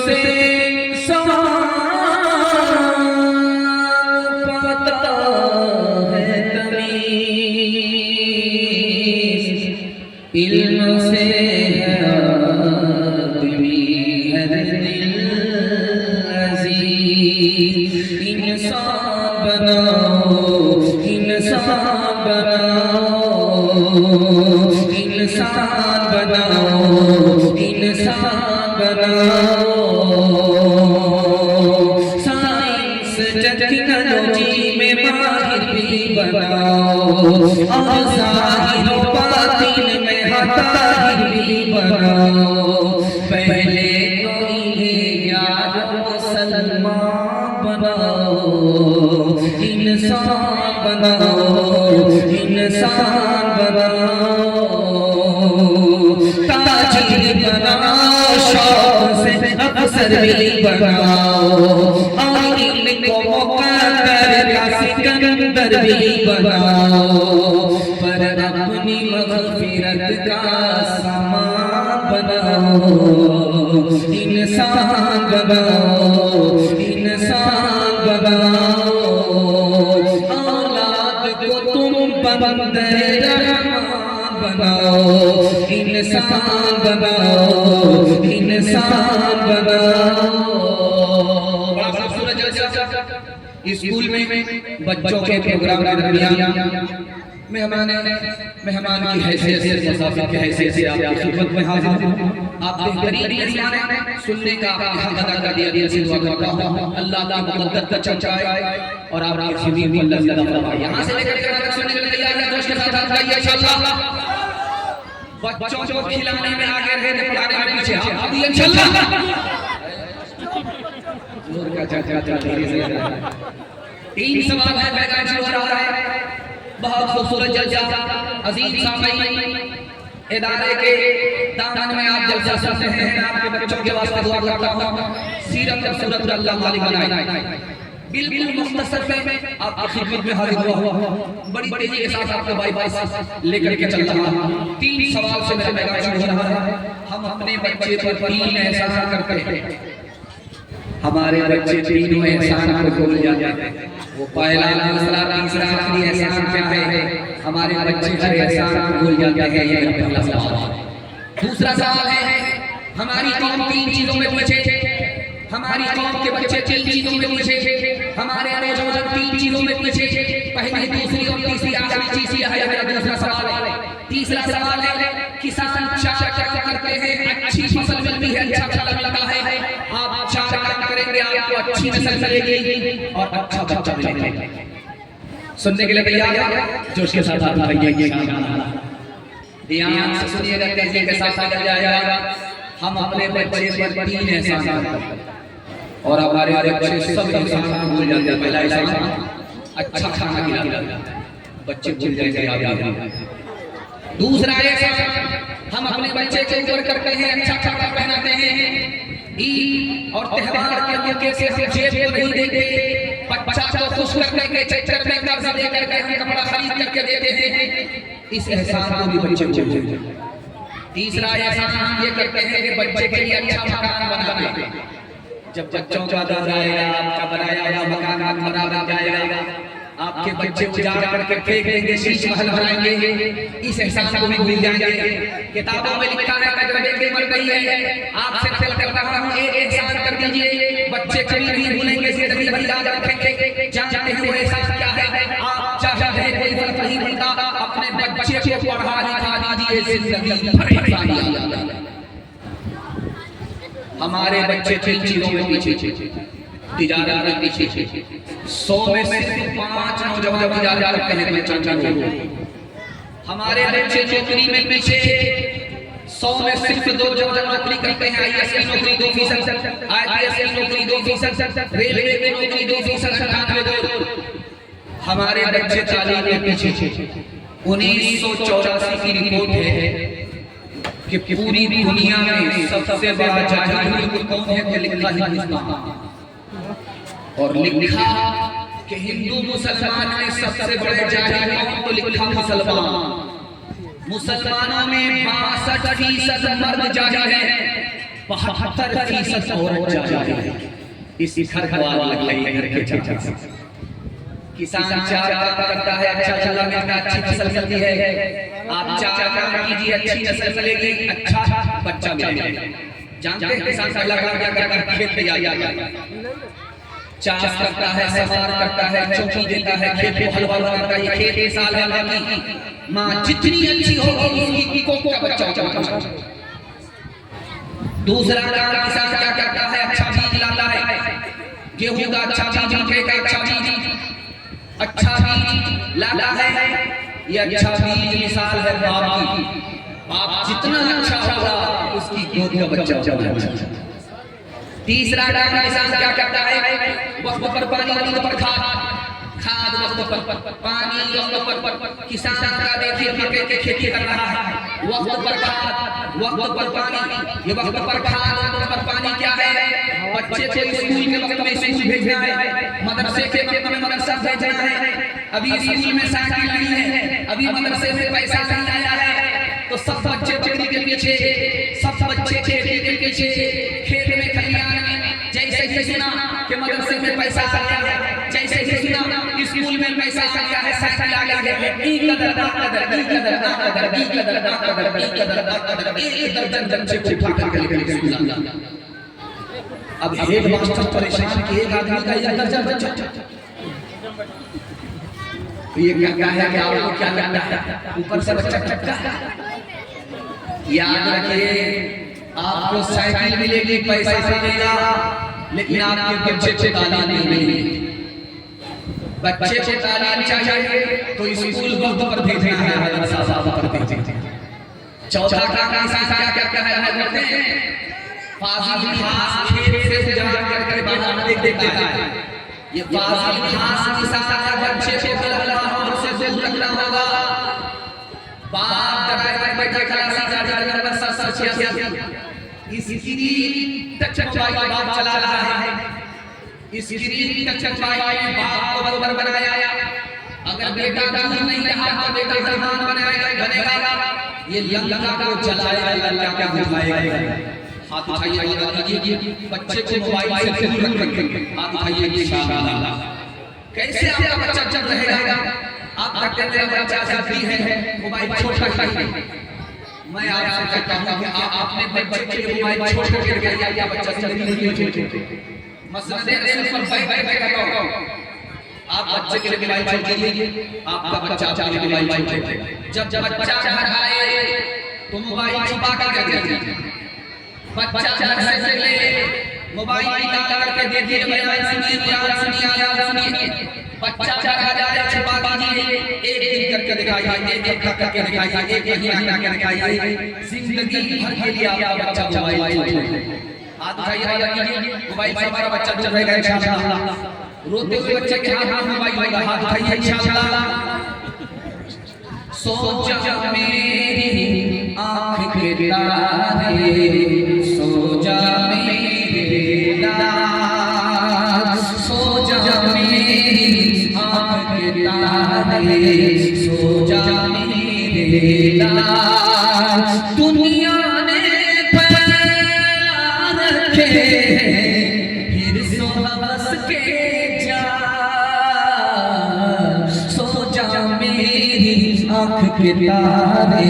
से इंसान पाता है तमीज़, इल्म से है आदमी हर दिल अज़ीज़। इंसान बनाओ, इंसान बनाओ, इंसान बनाओ, इंसान बनाओ। साइंस टेक्नोलॉजी में माहिर भी बनाओ और ज़ाहिर व बातिन में ताहिर भी बनाओ। पहले तो इन्हें यार मुसलमान बनाओ, इंसान बनाओ, इंसान बनाओ। ताजिर बनाओ, शौक से अफसर भी बनाओ और इनको मुक़द्दर का सिकंदर भी बनाओ। पर अपनी मग़फ़िरत का सामान बनाओ, इंसान बनाओ, इंसान बनाओ। औलाद को तुम बंदे रहमान बनाओ, इंसान बनाओ, इंसान बनाओ। स्कूल में बच्चों के प्रोग्राम के दरमियान मेहमान की हैसियत से, मुसाफिर की हैसियत से आपकी खिदमत में हाजिर हूं। आप बेहतरीन मेहमान हैं, सुनने का हक अदा कर दिया। दिल से दुआ करता हूं अल्लाह की मदद का चमचाए और आपकी खिदमत में अल्लाह ज़िंदा फरमाए। यहां से लेकर के तक सुनने के लिए तैयार हैं, जोश के साथ हाथ उठाइए इंशाअल्लाह। बच्चों को खिलाने में आगे रहे, पढ़ाने में पीछे हाथ दिए इंशाअल्लाह। जोर का झटका धीरे से। तीन सवाल है, बैगान शुरू हो रहा है। बहुत खूबसूरत जलसा अजीज सामईन, इदारे के दामन में आप जलसा सुनते हैं। आपके बच्चों के वास्ते दुआ करता हूं सीरत और सूरत अल्लाह मालिक बनाए। बिल्कुल मुख्तसर में आपकी खिदमत में हाजिर हुआ, बड़ी तेजी के साथ आपको बाईपास लेकर के चल रहा हूं। तीन सवाल से मेरा बैगान शुरू हो रहा है। हम अपने बच्चे पर तीन एहसान करते हैं। हमारे बच्चे तीनों एहसान को भूल जाते हैं। वो पहला, दूसरा, तीसरा, आखिरी एहसान क्या है? हमारे बच्चे हर एहसान को भूल जाते हैं। ये पहला सवाल है। दूसरा सवाल है, हमारी कौम तीन चीजों में पीछे, हमारी कौम के बच्चे तीन चीजों में पीछे, हमारे नौजवान तीन चीजों में पीछे। पहली, दूसरी और तीसरी, आखिरी चीज यह है मेरा दूसरा सवाल है। तीसरा सवाल है, किसान चार काम करते हैं, अच्छी फसल मिलती है, अच्छा फल मिलता है। आप चार काम करेंगे, आपको अच्छी नस्ल मिलेगी और अच्छा बच्चा मिलेगा। सुनने के लिए तैयार हैं? जोश के साथ हाथ उठाइए इंशाअल्लाह। ध्यान से सुनिएगा, तेजी के साथ आगे जाएगा। हम अपने बच्चे पर तीन एहसान करते हैं और हमारे बच्चे सब एहसान भूल जाते हैं। पहला एहसान अच्छा खाना खिलाना, बच्चे भूल जाएंगे आगे। दूसरा एहसान हम अपने बच्चे के ऊपर करते हैं, अच्छा कपड़ा पहनाते हैं। ईद और त्योहार के मौके से हम जेब को नहीं देते, बच्चा को खुश करने के चक्कर में कर्ज दे करके हम कपड़ा खरीद करके देते हैं। इस एहसान को भी बच्चे भूल जाते हैं। तीसरा एहसान हम ये करते हैं कि बच्चे के लिए अच्छा मकान बनाते हैं। जब बच्चों का दर्द आएगा, आपका बनाया हुआ मकान खराब बन जाएगा, आपके बच्चे उजाड़ करके फेंक देंगे, शीश महल बनाएंगे। इस एहसान को भी भूल जाएंगे। किताबों में लिखा है तजर्बे की मर गई है। आपसे तलब कर रहा हूं, एक एहसान कर दीजिए, बच्चे कभी नहीं भूलेंगे, जिंदगी भर याद रखेंगे। जानते हैं वो एहसान क्या है? आप चाहते हैं कोई फर्क नहीं पड़ता, अपने बच्चे को पढ़ा लिखा दीजिए, जिंदगी भर एहसान याद रखेंगे। हमारे बच्चे तीन चीजों में पीछे, तिजारत में पीछे। 100 में से 5 नौजवान तिजारत करते हैं। मैं चाचा को हमारे बच्चे नौकरी में पीछे, 100 में सिर्फ 2 नौजवान नौकरी करते हैं। आईएएस की नौकरी 2%, आईपीएस की नौकरी 2%, रेलवे की नौकरी 2%, 98 हमारे बच्चे तालीम में पीछे। 1984 की रिपोर्ट है कि पूरी दुनिया में सबसे बड़ा जाहिल मुल्क कौन है? तो लिखा हिंदुस्तान, और लिखा कि हिंदू मुसलमान में सबसे बड़े जाहिल कौन? तो लिखा मुसलमान। मुसलमानों में 62% मर्द जाहिल हैं, 72% औरत जाए इस घर को आग लगाई घर के चाचा से। किसान चार काम करता है, अच्छा चला मिलता, अच्छी फसल मिलती है। आप चार काम कीजिए, अच्छी नस्ल मिलेगी, अच्छा बच्चा मिलेगा। जानते हैं किसान पहला काम क्या करता है? खेत पे जाता, चाष करता है, सवार करता है, चौकी देता है, खेत को हलवा करता है। ये खेत के साल है बाकी माँ जितनी अच्छी होगी उसकी कोख का बच्चा होगा। दूसरा काम किसान क्या करता है? अच्छा बीज लाता है, गेहूं का अच्छा बीज, मकई का अच्छा बीज लाता है। ये अच्छा बीज मिसाल है बाप की। बाप जितना अच्छा होगा उसकी गोद का बच्चा होगा। तीसरा काम किसान क्या करता है? वक्त पर पानी, वक्त पर खाद वक्त पर पानी, वक्त पर किसान का देखिए मकई की खेती कर रहा है, वक्त पर खाद, वक्त पर पानी। ये वक्त पर खाद, वक्त पर पानी क्या है? बच्चे को स्कूल के वक्त में स्कूल भेजना है, मदरसे के वक्त में मदरसा भेजना है। अभी स्कूल में साइकिल नहीं है, अभी मदरसे में पैसा नहीं आया है, तो सब बच्चे खेती के पीछे, सब बच्चे खेती के पीछे, खेत में खलिहान में। जैसे ही सुना कि मदरसे में पैसा आ गया है, जैसे ही सुना स्कूल में पैसा आ गया है, साइकिल आ गया है, एक दर्जन बच्चे को उठा कर लेकर स्कूल। अब एक मास्टर परेशान कि एक आदमी का एक दर्जन बच्चा। ये क्या है कि आपको क्या लगता है? ऊपर से बच्चा टपका। याद रखिए, आपको साइकिल मिलेगी, पैसा मिलेगा, लेकिन आपके बच्चे को तालीम नहीं मिलेगी। बच्चे को तालीम चाहिए तो स्कूल वक्त पर भेजना है, मदरसा वक्त पर भेजना। चौथा काम किसान क्या करता है? फाजिल घास खेत से उजाड़ करके बाजार में देता है। ये फाजिल घास किसान का बच्चे को गलत माहौल से दूर रखना होगा। बाप ड्राइवर बैठा खलासी गाड़ी नंबर 786, स्क्रीन टच मोबाइल बाप चला रहा है, स्क्रीन टच मोबाइल बाप को बराबर बनाया। अगर बेटा दूर नहीं रहा तो बेटा जहान बनेगा। ये लंका को जलाएगा, लंका क्या जलाएगा। हाथ उठाइए, लगा दीजिए, बच्चे को मोबाइल से दूर रखें। हाथ उठाइए इंशाअल्लाह। कैसे आपका बच्चा जब रहेगा? आप कहते हैं मेरा बच्चा जल्दी है, मोबाइल छोटा है। मैं आपसे कहता हूं कि आप अपने बच्चे के लिए मोबाइल छोड़ के रखिए, या बच्चा जल्दी नहीं छोड़ेगा। मसलन इस पर बैठ के कहता हूं, आप बच्चे के लिए मोबाइल छोड़ दीजिए, आपका बच्चा आपके लिए मोबाइल छोड़ देगा। जब बच्चा घर आए तो मोबाइल छुपा कर रख दीजिए। बच्चा घर से निकले मोबाइल निकाल करके दे दिए, बयान सुनिए, कुरान सुनिए, आयात सुनिए। बच्चा घर आ जाए छुपा दीजिए, एक दिन करके दिखाइए, एक हफ्ता करके दिखाइए, एक महीना करके दिखाइए। जिंदगी भर के लिए आपका बच्चा मोबाइल छोड़े। हाथ उठाइए, लगा दीजिए, मोबाइल से हमारा बच्चा चल रहेगा इंशाअल्लाह। रोते हुए बच्चे के हाथ में मोबाइल होगा, हाथ उठाइए इंशाअल्लाह। सो जा मेरी आँख के तारे, सो जा मेरे लाल, सो जा मेरी आँख के तारे, सो जा मेरे लाल। दुनिया ने फैला रखे फिर सो हवस के जाल, सो जा मेरी आँख के तारे,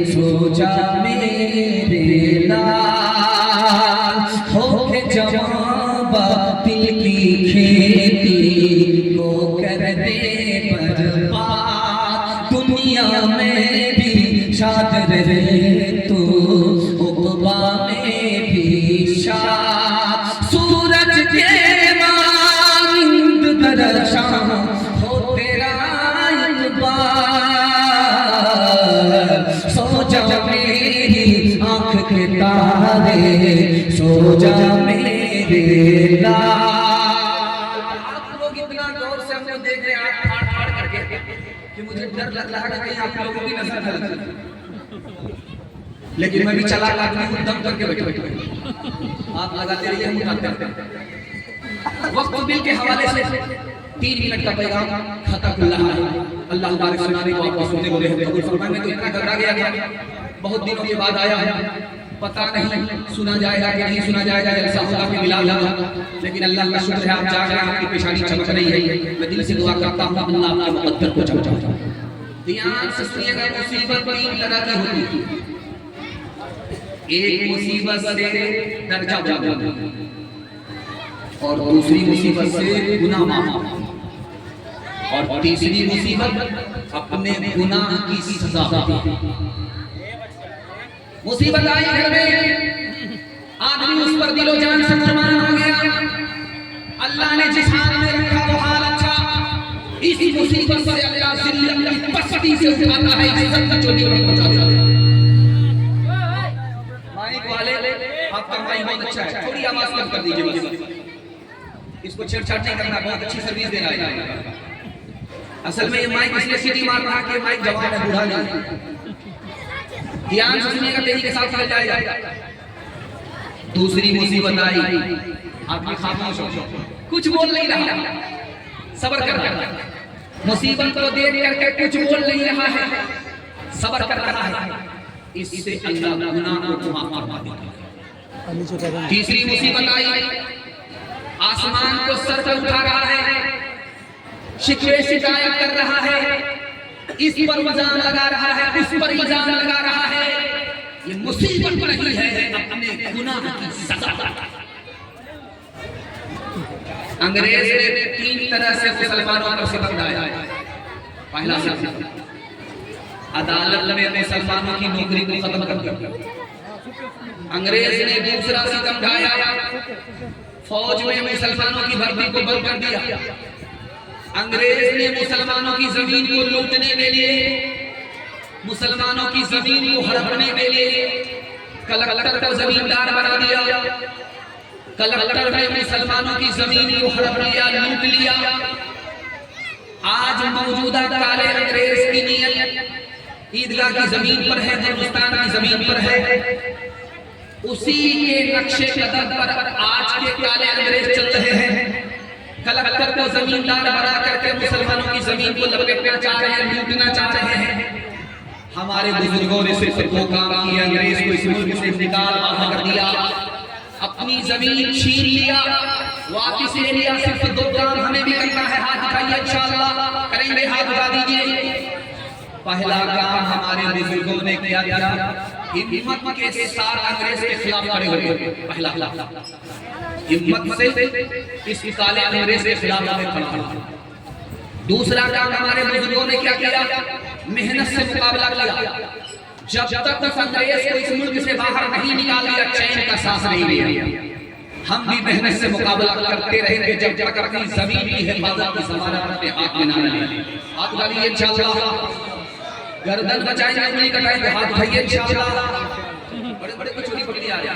सो जा मेरे लाल। होके जवां बातिल की खेती को कर दे बर्बाद। दुनिया में भी शाद रहे तो उक़बा में भी शाद। सूरज के मानिंद दरशां हो तेरा सो जा मेरी आँख के तारे, सो जा मेरे लाल। आप लोग इतना गौर से हमको देख रहे हैं आँख फाड़ करके कि मुझे डर लग रहा है कहीं आप लोगों की नजर न लग जाए। लेकिन मैं भी चालाक आदमी हूं, दम करके बैठे आप लगाते रहिए, हम उठाते हैं। वक्त बिल के हवाले से 3 मिनट का पैगाम खतकुल्लाह है। अल्लाह बारिक सुनाने को आपको सुनने को दे। कबूल फरमाए। मैं तो इतना घबरा गया था, बहुत दिनों के बाद आया है। पता नहीं सुना जाएगा कि नहीं सुना जाएगा, जलसा होगा कि मिलाद होगा, लेकिन अल्लाह का शुक्र है आप जाग रहे हैं, आपकी पेशानी चमक रही है। मैं दिल से दुआ करता हूँ अल्लाह आपके मुकद्दर को चमकाए। ध्यान से सुनिएगा, मुसीबत 3 तरह की होती है। एक मुसीबत से दर्जा जाता और दूसरी मुसीबत से गुनाह माफ, और तीसरी मुसीबत अपने गुनाह की सजा। मुसीबत आई घर में, आदमी उस पर दिलो जान से कुर्बान हो गया, अल्लाह ने जिस हाल में रखा वो हाल अच्छा, इसी मुसीबत से अल्लाह जिल्लत की पस्ती से उठाता है, इज्जत की चोटी पर पहुंचा देता है। माइक वाले आपका माइक बहुत अच्छा है, थोड़ी आवाज कम कर दीजिए बस, इसको छेड़छाड़ नहीं करना, बहुत अच्छी सर्विस दे रहा है। असल में ये माइक इसलिए सीटी मार रहा है कि माइक जवान है, बूढ़ा नहीं। ध्यान से सुनिएगा, तेजी के साथ चल जाएगा। दूसरी मुसीबत आई, आपकी खामोश हो, कुछ बोल नहीं रहा, सब्र कर रहा है, मुसीबत को देख करके कुछ बोल नहीं रहा है, सब्र कर रहा है, इससे अल्लाह गुनाह को माफ फरमा देता है। तीसरी मुसीबत आई, आसमान को सर पर उठा रहा है, शिकवे शिकायत कर रहा है, इस पर इल्जाम लगा रहा है, उस पर इल्जाम लगा रहा है। ये मुसीबत नहीं है, अपने गुनाह की सजा। अंग्रेज ने 3 तरह से मुसलमानों पर सितम ढाया। पहला सितम, अदालत में मुसलमानों की नौकरी को खत्म कर दिया। अंग्रेज ने दूसरा सितम ढाया, फौज में मुसलमानों की भर्ती को बंद कर दिया। अंग्रेज ने मुसलमानों की जमीन को लूटने के लिए, मुसलमानों की जमीन को हड़पने के लिए कलेक्टर को जमींदार बना दिया। कलेक्टर ने मुसलमानों की जमीन को हड़प लिया, लूट लिया। आज मौजूदा काले अंग्रेज की नीयत ईदगाह की जमीन पर है, हिंदुस्तान की जमीन पर है। उसी के नक्शे कदम पर आज के काले अंग्रेज चल रहे हैं। कलेक्टर को जमींदार बना करके मुसलमानों की जमीन को लपेटना चाह रहे हैं, लूटना चाह रहे हैं। हमारे बुजुर्गों ने सिर्फ 2 काम किए, अंग्रेज को इस मुल्क से निकाल बाहर कर दिया, अपनी जमीन छीन लिया, वापस ले लिया। सिर्फ 2 काम हमें भी करना है, हाथ उठाइए, इंशाअल्लाह करेंगे, हाथ उठा दीजिए। पहला काम हमारे बुजुर्गों ने किया था, हिम्मत के साथ अंग्रेज के खिलाफ खड़े हुए। पहला हिम्मत से इस काले अंग्रेज के खिलाफ हमें खड़ा होना। दूसरा काम हमारे बुजुर्गों ने क्या किया, मेहनत से मुकाबला किया। जब तक उस अंग्रेज को इस मुल्क से बाहर नहीं निकाल दिया, चैन का सांस नहीं लिया। हम भी मेहनत से मुकाबला करते रहेंगे जब तक अपनी जमीन की हिफाजत की ज़मानत अपने हाथ में ना ले। हाथ डालिए इंशाअल्लाह, गर्दन बचाएंगे, उंगली कटाएंगे, हाथ उठाइए इंशाअल्लाह। बड़े कुछ चोरी पकड़ी आ रही है,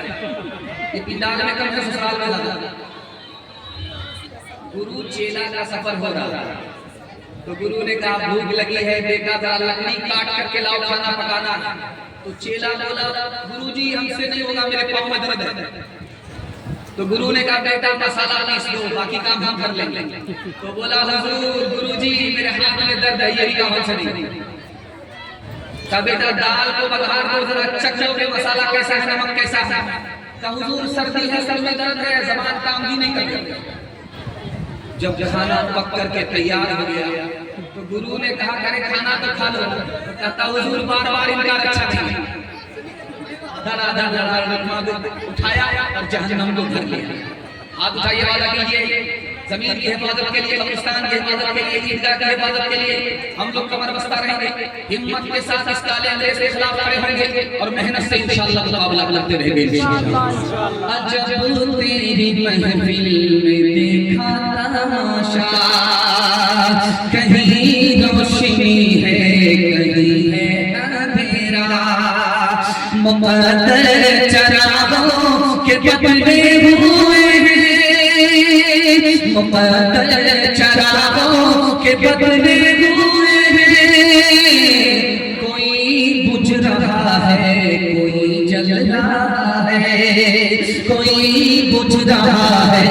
ये पिंडाल में कम है, ससुराल में ज्यादा। गुरु चेला का सफर हो रहा है, तो गुरु ने कहा भूख लगी है बेटा, जरा लकड़ी काट करके लाओ, खाना पकाना। तो चेला बोला गुरुजी हमसे नहीं होगा, मेरे पाँव में दर्द है। तो गुरु ने कहा बेटा मसाला पीस दो, बाकी काम हम कर लेंगे। तो बोला हुजूर गुरुजी मेरे हाथ में दर्द है, यही काम हमसे नहीं। कहा बेटा दाल को बघार दो, जरा चख लो कि मसाला कैसा है, नमक कैसा है। कहा हुजूर सर्दी है, सर में दर्द है, ज़बान काम भी नहीं करती। जब खाना पक करके तैयार हो गया तो गुरु ने कहा करे खाना तो खा लो। तो कहता हुजूर बार बार इनकार अच्छा नहीं। उठाया और जहन्नम को भर लिया। हाथ उठाइए, वादा कीजिए, जमीन की हिफाजत के लिए, कब्रिस्तान की हिफाजत के लिए, ईदगाह की हिफाजत के लिए हम लोग कमर बस्ता रहेंगे, हिम्मत के साथ इस काले अंग्रेज के खिलाफ खड़े होंगे और मेहनत से इंशाअल्लाह मुकाबला करते रहेंगे इंशाअल्लाह। अजब तेरी महफिल में देखा तमाशा, कहीं रोशनी है कहीं है अंधेरा, मुक़द्दर चरागों के बदले हुए हैं, मुक़द्दर चरागों के बदले हुए हैं। कोई बुझ रहा है कोई जल रहा है, कोई बुझ रहा है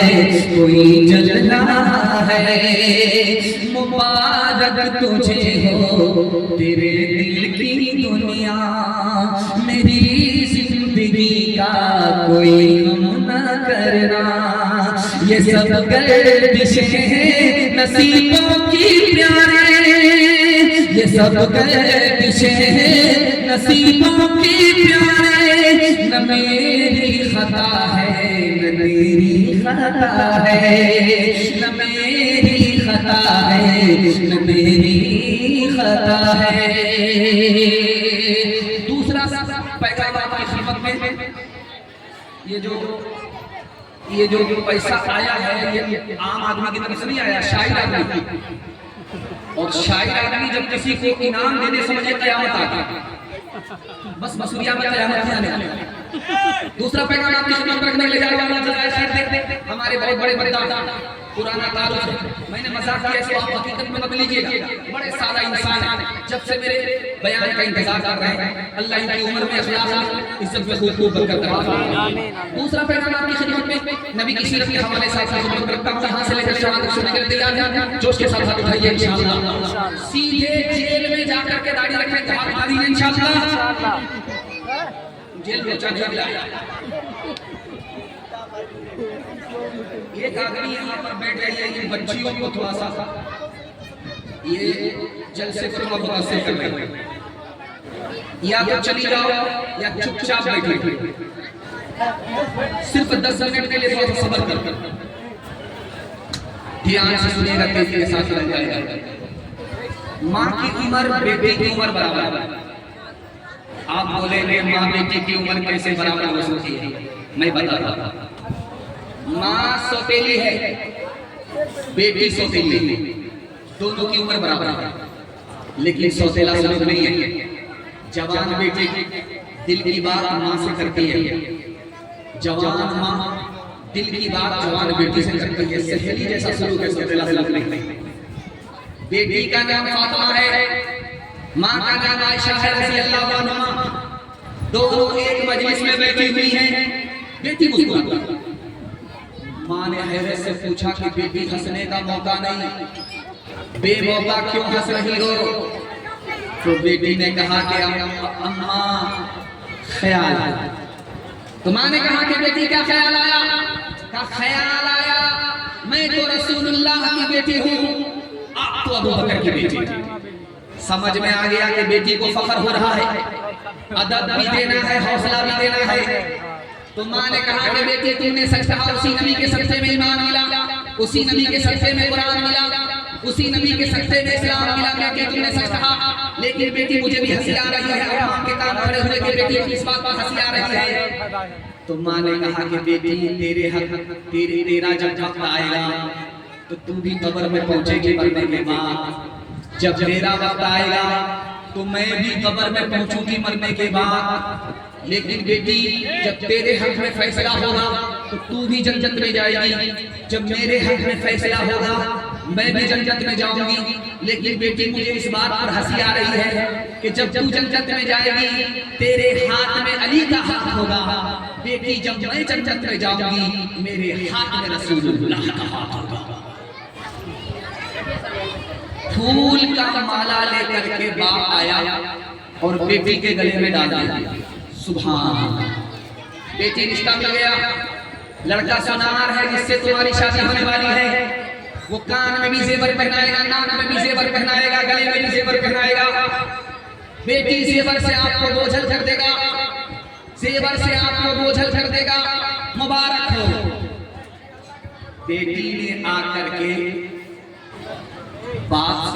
कोई जल रहा है। मुबारक तुझे हो तेरे दिल की दुनिया, मेरी जिंदगी का कोई गम न करना। ये सब गर्दिशें हैं नसीबों की प्यारे, ये सब गर्दिशें हैं नसीबों की प्यारे। न मेरी खता है न मेरी खता है, न मेरी खता है न मेरी खता है। दूसरा पैगाम आपकी खिदमत में, ये जो पैसा आया है ये आम आदमी की तरफ से नहीं आया, शायर आदमी। और शायर आदमी जब किसी को इनाम देने समझे कयामत आता, बस मसूरिया में कयामत नहीं आने वाली। दूसरा पैगाम आपकी खिदमत रखने ले जा रहा हूं। हमारे बहुत बड़े बड़े पुराना तारुफ, मैंने मजाक किया, इसको आप हकीकत में मत लीजिएगा। बड़े सादा इंसान है, जब से मेरे बयान का इंतजार कर रहे हैं। अल्लाह इनकी उम्र में इखलास इज्जत में खूब खूब बरकत दे। दूसरा पैगाम आपकी खिदमत में नबी की सीरत के हवाले से आपसे खिदमत करता हूं। यहां से लेकर शहादत तक सुनने के लिए तैयार हैं? जोश के साथ हाथ उठाइए इंशाअल्लाह। सीधे जेल में जाकर के दाढ़ी रखने की बात मारी इंशाअल्लाह। जेल में जाने एक आदमी यहाँ पर बैठ जाइए, इन बच्चियों को थोड़ा सा ये जलसे को थोड़ा मुतासिर कर रहे हैं। या तो चली जाओ या चुपचाप बैठो, सिर्फ 10 मिनट के लिए थोड़ा सा सब्र कर, ध्यान से सुनिएगा, तेजी के साथ बन जाएगा। माँ की उम्र बेटे की उम्र बराबर है। आप बोलेंगे माँ बेटी की उम्र कैसे बराबर हो सकती है? मैं बताता हूँ। माँ सौतेली है, बेटी सौतेली, दोनों की उम्र बराबर है, लेकिन सौतेला सलूक नहीं है। जवान बेटी दिल की बात माँ से करती है, जवान माँ दिल की बात जवान बेटी से करती है। सहेली जैसा सलूक है, सौतेला सलूक नहीं। बेटी का नाम फातिमा है, माँ का नाम आयशा है रज़ी अल्लाह अन्हा। दोनों एक मजलिस में बैठी हुई हैं। बेटी मुस्कुराती, माँ ने हैरत से पूछा कि बेटी हंसने का मौका नहीं, बेमौका क्यों हंस रही हो? तो बेटी ने कहा कि अम्मा ख्याल। तो माँ ने कहा कि बेटी क्या ख्याल आया? का ख्याल आया मैं तो रसूलुल्लाह की बेटी हूँ, आप तो अबू बकर की बेटी। समझ में आ गया कि बेटी को फख्र हो रहा है, अदब भी देना है, हौसला भी देना है। तो माँ ने कहा कि बेटी तुमने सच कहा, उसी नबी के सदक़े में ईमान मिला, उसी नबी के सदक़े में कुरान मिला, उसी नबी के सदक़े में इस्लाम मिला। बेटी तुमने सच कहा, लेकिन बेटी मुझे भी हंसी आ रही है। और माँ के कान खड़े हुए कि बेटी किस बात पर हंसी आ रही है? तो माँ ने कहा कि बेटी तेरा जब वक्त आएगा तो तू भी कब्र में पहुंचेगी मरने के बाद। जब मेरा वक्त आएगा तो मैं भी कब्र में पहुंचूंगी मरने के बाद। लेकिन बेटी जब तेरे हक में फैसला होगा तो तू भी जन्नत में जाएगी, जब मेरे हक में फैसला होगा मैं भी जन्नत में जाऊंगी। लेकिन बेटी मुझे इस बात पर हंसी आ रही है कि जब तू जन्नत में जाएगी तेरे हाथ में अली का हाथ होगा, बेटी जब मैं जन्नत में जाऊंगी मेरे हाथ में रसूलुल्लाह का हाथ होगा। फूल का माला लेकर के बाप आया और बेटी के गले में डाल दिया। सुभान, बेटी रिश्ता मिल गया, लड़का सोनार है जिससे तुम्हारी शादी होने वाली है। वो कान में भी जेवर पहनाएगा, नाक में भी जेवर पहनाएगा, गले में भी जेवर पहनाएगा। बेटी जेवर से आपको बोझल कर देगा, जेवर से आपको बोझल कर देगा। मुबारक हो। बेटी ने आकर के बाप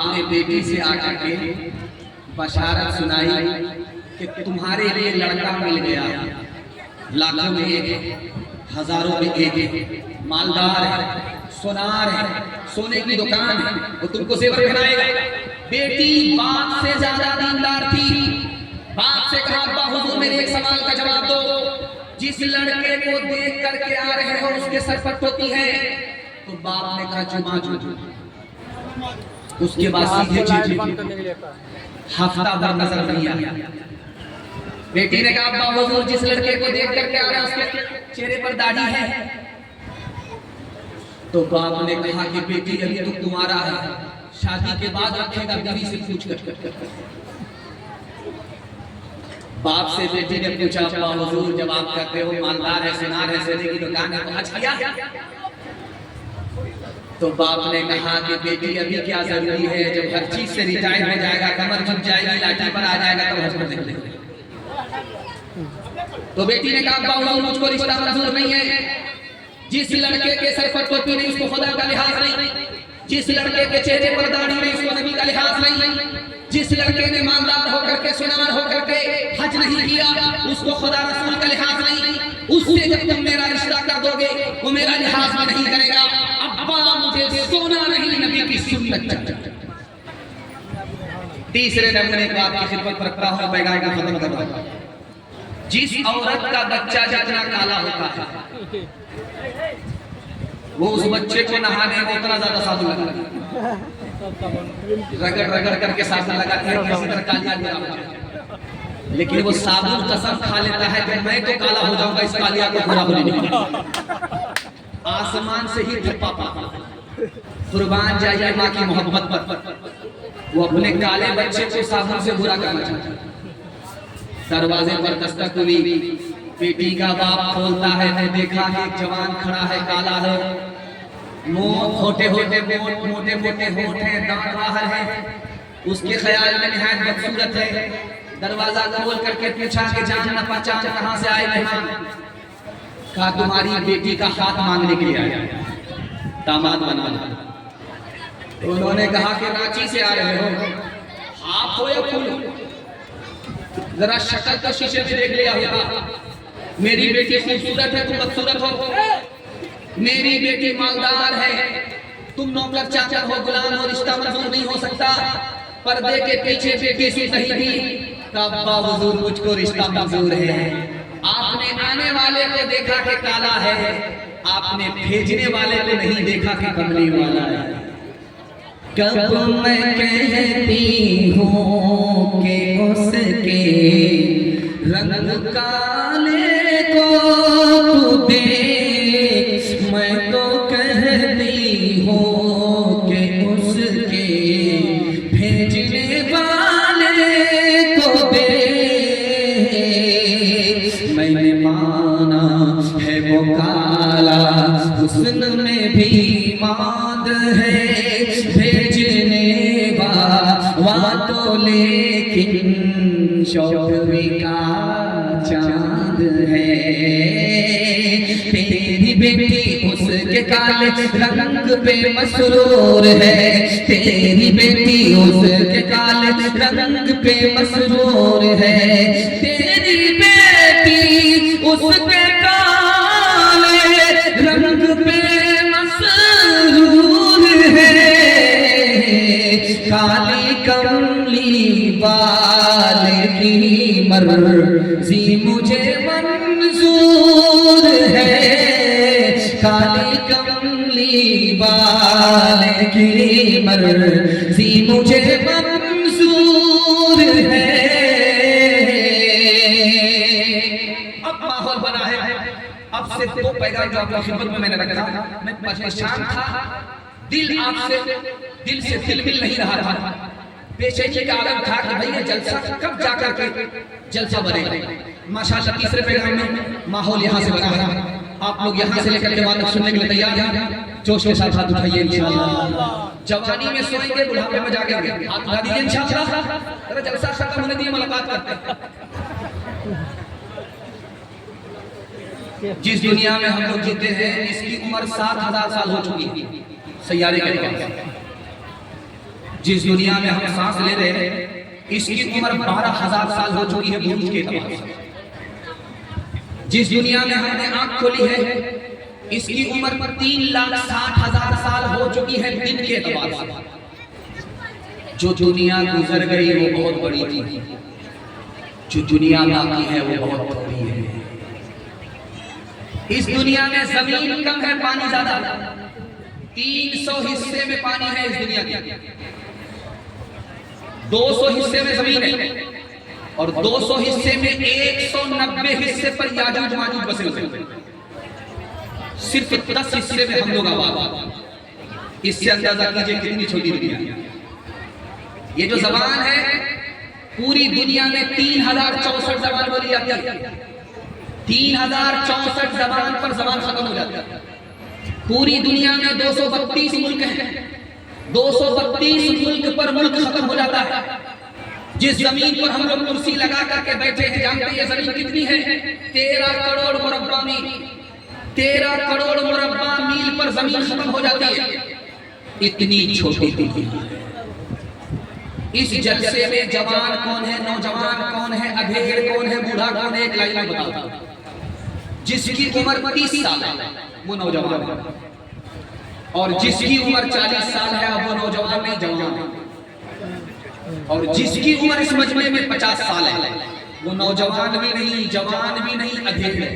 ने बेटी से आकर के बशारत सुनाई कि तुम्हारे लिए लड़का मिल गया, लाखों में एक, हजारों में एक, मालदार है, सोनार है, सोने की दुकान है, वो तुमको जेवर पहनाएगा। बेटी बाप से ज्यादा दीनदार थी। बाप से कहा अब्बा हुजूर मेरे एक सवाल का जवाब दो, जिस लड़के को देख करके आ रहे हो उसके सर पर टोपी है? तो बाप ने कहा जुमा जुमा। उसके बाद सीधे हफ्ता भर नजर नहीं आया। बेटी ने कहा अब्बा हुजूर जिस लड़के को देख करके आ रहा है उसके चेहरे पर दाढ़ी है। तो बाप ने कहा कि बेटी अभी तो तुम्हारा है, शादी के बाद रखेगा बीवी से पूछ कर। बाप से बेटी ने पूछा, हुजूर जब आप कहते हो मालदार है, सुनार है, सोने की दुकान है, तो आज किया? तो बाप ने कहा कि बेटी अभी क्या जरूरी है, जब हर चीज से रिटायर हो जाएगा, कमर झुक जाएगी, लाठी पर आ जाएगा, तो हस्बैंड देख लेंगे। तो बेटी ने कहा, बाबू मुझको रिश्ता मंजूर नहीं है। जिस लड़के के सर पर टोपी नहीं उसको खुदा का लिहाज नहीं, जिस लड़के के चेहरे पर दाढ़ी नहीं उसको नबी का लिहाज नहीं, जिस लड़के ने ईमानदार होकर के, सुनार होकर के हज नहीं किया उसको खुदा रसूल का लिहाज नहीं, उससे जब तुम मेरा रिश्ता कर दोगे वो मेरा लिहाज भी नहीं करेगा। अब्बा मुझे सोना नहीं, नबी की सुन्नत। तीसरे नमूने को आपकी खिदमत पर रखता हूं, पैगाम को खत्म कर दूंगा। जिस औरत का बच्चा जितना काला होता है वो उस बच्चे को नहाने में उतना ज्यादा साधु लगता है, रगड़ रगड़ करके साबुन लगाती है, किसी तरह कालिया नहीं। लेकिन वो साबुन कसम खा लेता है कि मैं तो काला हो जाऊंगा, इस कालिया को पूरा होने नहीं। आसमान से ही थप्पा पाता, कुर्बान जाइए माँ की मोहब्बत पर। वो अपने काले बच्चे को साबुन से बुरा करना चाहता है। दरवाजे पर दस्तक हुई, बेटी का बाप खोलता है, ने देखा कि एक जवान खड़ा है, काला है, मोटे मोटे होठ है, दांत बाहर है, उसके ख्याल में निहायत बदसूरत है। दरवाजा खोल करके पूछा कि जान न पहचान कहां से आए मेहमान? कहा तुम्हारी बेटी का हाथ मांगने के लिए आया, दामाद बनवाना। तो उन्होंने कहा कि रांची से आ रहे हो, आप हो या फूल? जरा शक्ल तो शीशे में देख लिया होगा। मेरी बेटी खूबसूरत है, तुम बदसूरत हो। मेरी बेटी मालदार है, तुम नौकर चाकर हो, गुलाम हो, रिश्ता मंजूर नहीं हो सकता। पर्दे के पीछे बेटी सुन रही थी, तब हुजूर मुझको रिश्ता मंजूर है। आपने आने वाले को देखा कि काला है, आपने भेजने वाले को नहीं देखा कि कमली वाला है। कब मैं कहती हूँ कि उसके रंग काले को तू देख, मैं तो कहती हूँ कि उसके भेजने वाले को देख। मैंने माना है वो काला, हुस्न में भी माद है, तो लेकिन शौकवी का चांद है। तेरी बेटी उसके काले रंग पे मसरूर है, तेरी बेटी उसके काले रंग पे मसरूर है, तेरी बेटी उसके काले रंग पे मसरूर है। काली कमली बाल की मर्जी मुझे मंजूर है, काली कमली बाल की मर्जी मुझे मंजूर है। अब माहौल बना है, अब से दो पैगाम जो आपकी खिदमत में मैंने रखा। मैं परेशान था, दिल आपसे दिल से दिल मिल नहीं रहा था, बेचैनी का आलम था कि भैया जलसा कब जाकर के जलसा बनेगा। माशाअल्लाह तीसरे पैगाम में माहौल यहाँ से बना है, आप लोग यहाँ से लेकर के वहाँ तक सुनने के लिए तैयार हैं। जोश के साथ हाथ उठाइए इंशाअल्लाह। जवानी में सोएंगे, बुढ़ापे में जागेंगे, हाथ उठा दीजिए इंशाअल्लाह। अरे जलसा खत्म होने दिए, मुलाकात करते हैं। जिस दुनिया में हम लोग जीते हैं इसकी उम्र 7000 साल हो चुकी है सैयारे के पास। जिस दुनिया में हम सांस ले रहे हैं इसकी उम्र 12000 साल हो चुकी है बुर्ज के पास। जिस दुनिया में हमने आंख खोली है इसकी उम्र 3,60,000 साल हो चुकी है दिन के एतबार से। जो दुनिया गुजर गई वो बहुत बड़ी थी, जो दुनिया बाकी है वो बहुत थोड़ी है। इस दुनिया में जमीन कम है, पानी ज्यादा। 300 हिस्से में पानी है इस दुनिया के, 200 हिस्से में जमीन है और 200 हिस्से में 190 हिस्से पर याजूज माजूज बसे हुए हैं। सिर्फ 10 हिस्से में हम लोग आबाद। इससे अंदाजा कीजिए कितनी छोटी दुनिया है। ये जो जबान है पूरी दुनिया में 3064 जबान बोली जाती है। 3064 जबान पर जबान खत्म हो जाती है। पूरी दुनिया में 232 मुल्क हैं। 232 मुल्क पर मुल्क खत्म हो जाता है। जिस जमीन पर हम लोग कुर्सी लगा करके बैठे हैं, जानते हैं ये जमीन कितनी है? 13 करोड़ मुरब्बा मील। 13 करोड़ मुरब्बा मील पर जमीन खत्म हो जाती है। इतनी छोटी दुनिया। इस जलसे में जवान कौन है, नौजवान कौन है, अधेड़ कौन है, बूढ़ा कौन है? एक लाइन में बताओ। जिसकी उम्र 30 साल है वो नौजवान है, और जिसकी उम्र 40 साल है वो नौजवान नहीं, जवान है। और जिसकी उम्र इस मजमे में 50 साल है वो नौजवान भी नहीं, जवान भी नहीं, अधेड़ है।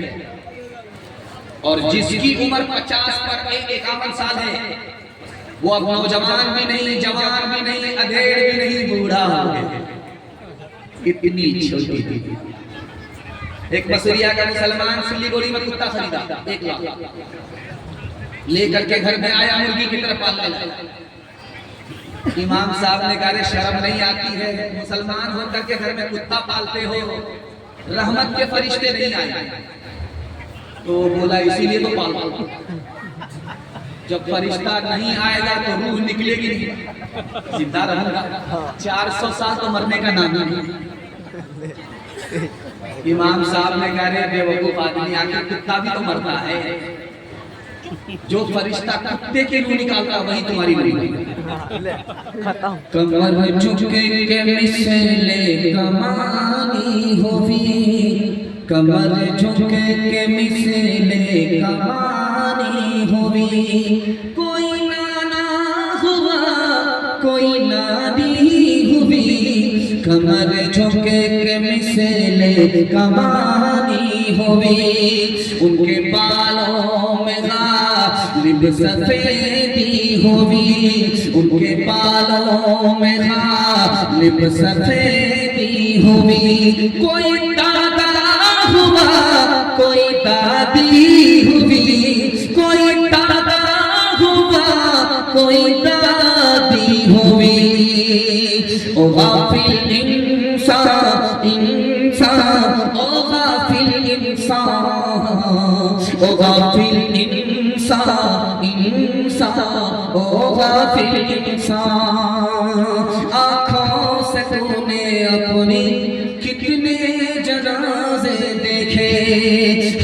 और जिसकी उम्र 50 पर 51 साल है वो अब नौजवान भी नहीं, जवान भी नहीं, अधेड़ भी नहीं, बूढ़ा हो गया। इतनी छोटी थी। एक मसूरिया का मुसलमान सिल्लीगुड़ी में कुत्ता खरीदा 1 लाख, लेकर के घर में आया, मुर्गी की तरफ पालने लगा। इमाम साहब ने कहा शर्म नहीं आती है, मुसलमान होकर के घर में कुत्ता पालते हो, रहमत के फरिश्ते नहीं आए? तो बोला इसीलिए तो पालता, जब फरिश्ता नहीं आएगा तो रूह निकलेगी नहीं, जिंदा रहूंगा। 400 साल तो मरने का नाम नहीं। इमाम साहब ने कहा बेवकूफ आदमी, आखिर कुत्ता भी तो मरता है। जो फरिश्ता कुत्ते के रूह निकालता वही तुम्हारी कमर झुके के मिसले कमानी होवी, कमर झुके के मिसले कमानी होवी। कोई नाना हुआ कोई नानी हुई, कमर झुके के मिसले कमानी होवी। उनके बालों में गालिब सफेदी होवी, उनके बालों में गालिब सफेदी होवी। कोई दादा हुआ कोई दादी हुई, कोई दादा हुआ कोई दादी हुई। ओ गाफिल इंसान इंसान, ओ गाफिल इंसान, ओ गाफिल इंसान इंसान, ओ गाफिल इंसान। आँखों से तूने अपनी कितने जनाजे देखे,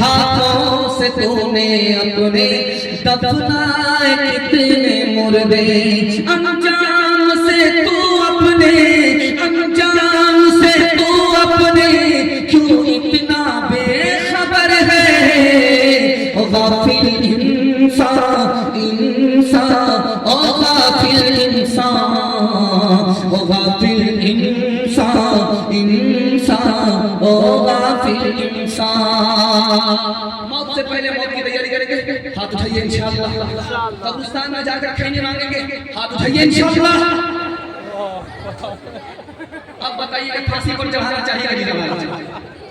हाथों से तूने अपने दफनाए कितने मुर्दे। अंजाम से तू अपने, अंजाम से तू अपने क्यों इतना बेखबर है? ओ गाफिल इंसान इंसान, ओ गाफिल इंसान, ओ गाफिल इंसान इंसान, ओ गाफिल इंसान। मौत से पहले मौत की तैयारी करेंगे, हाथ उठाइए इंशाअल्लाह। कब्रिस्तान में जाकर खैनी मांगेंगे, हाथ उठाइए इंशाअल्लाह। अब बताइए फांसी पर चढ़ाना चाहिए कि नहीं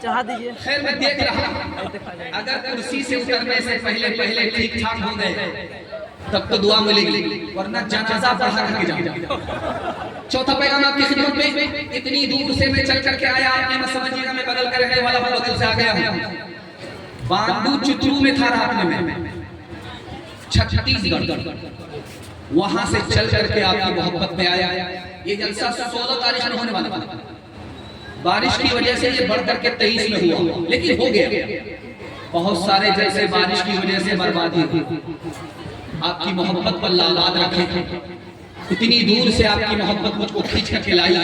चढ़ा दीजिए। खैर मैं देख रहा, अगर कुर्सी से उतरने से पहले पहले ठीक ठाक हो गए तब तो दुआ मिलेगी, वरना जनाजा पढ़ा करके जाओ। चौथा पैगाम आपकी खिदमत में, इतनी दूर से मैं चल करके आया, आपने मत समझिएगा मैं बगल का रहने वाला हूं, बगल से आ गया हूं। बांडू चित्रू में था रात में, छत्तीसगढ़, वहां से चल करके आपकी मोहब्बत में आया। ये जलसा 16 तारीख में होने वाला था, बारिश की वजह से ये बढ़ करके 23 में हुआ, लेकिन हो गया। बहुत सारे जैसे बारिश की वजह से बर्बादी हुई। आपकी मोहब्बत पर लालाद रखे, इतनी दूर से आपकी मोहब्बत मुझको खींच करके लाई।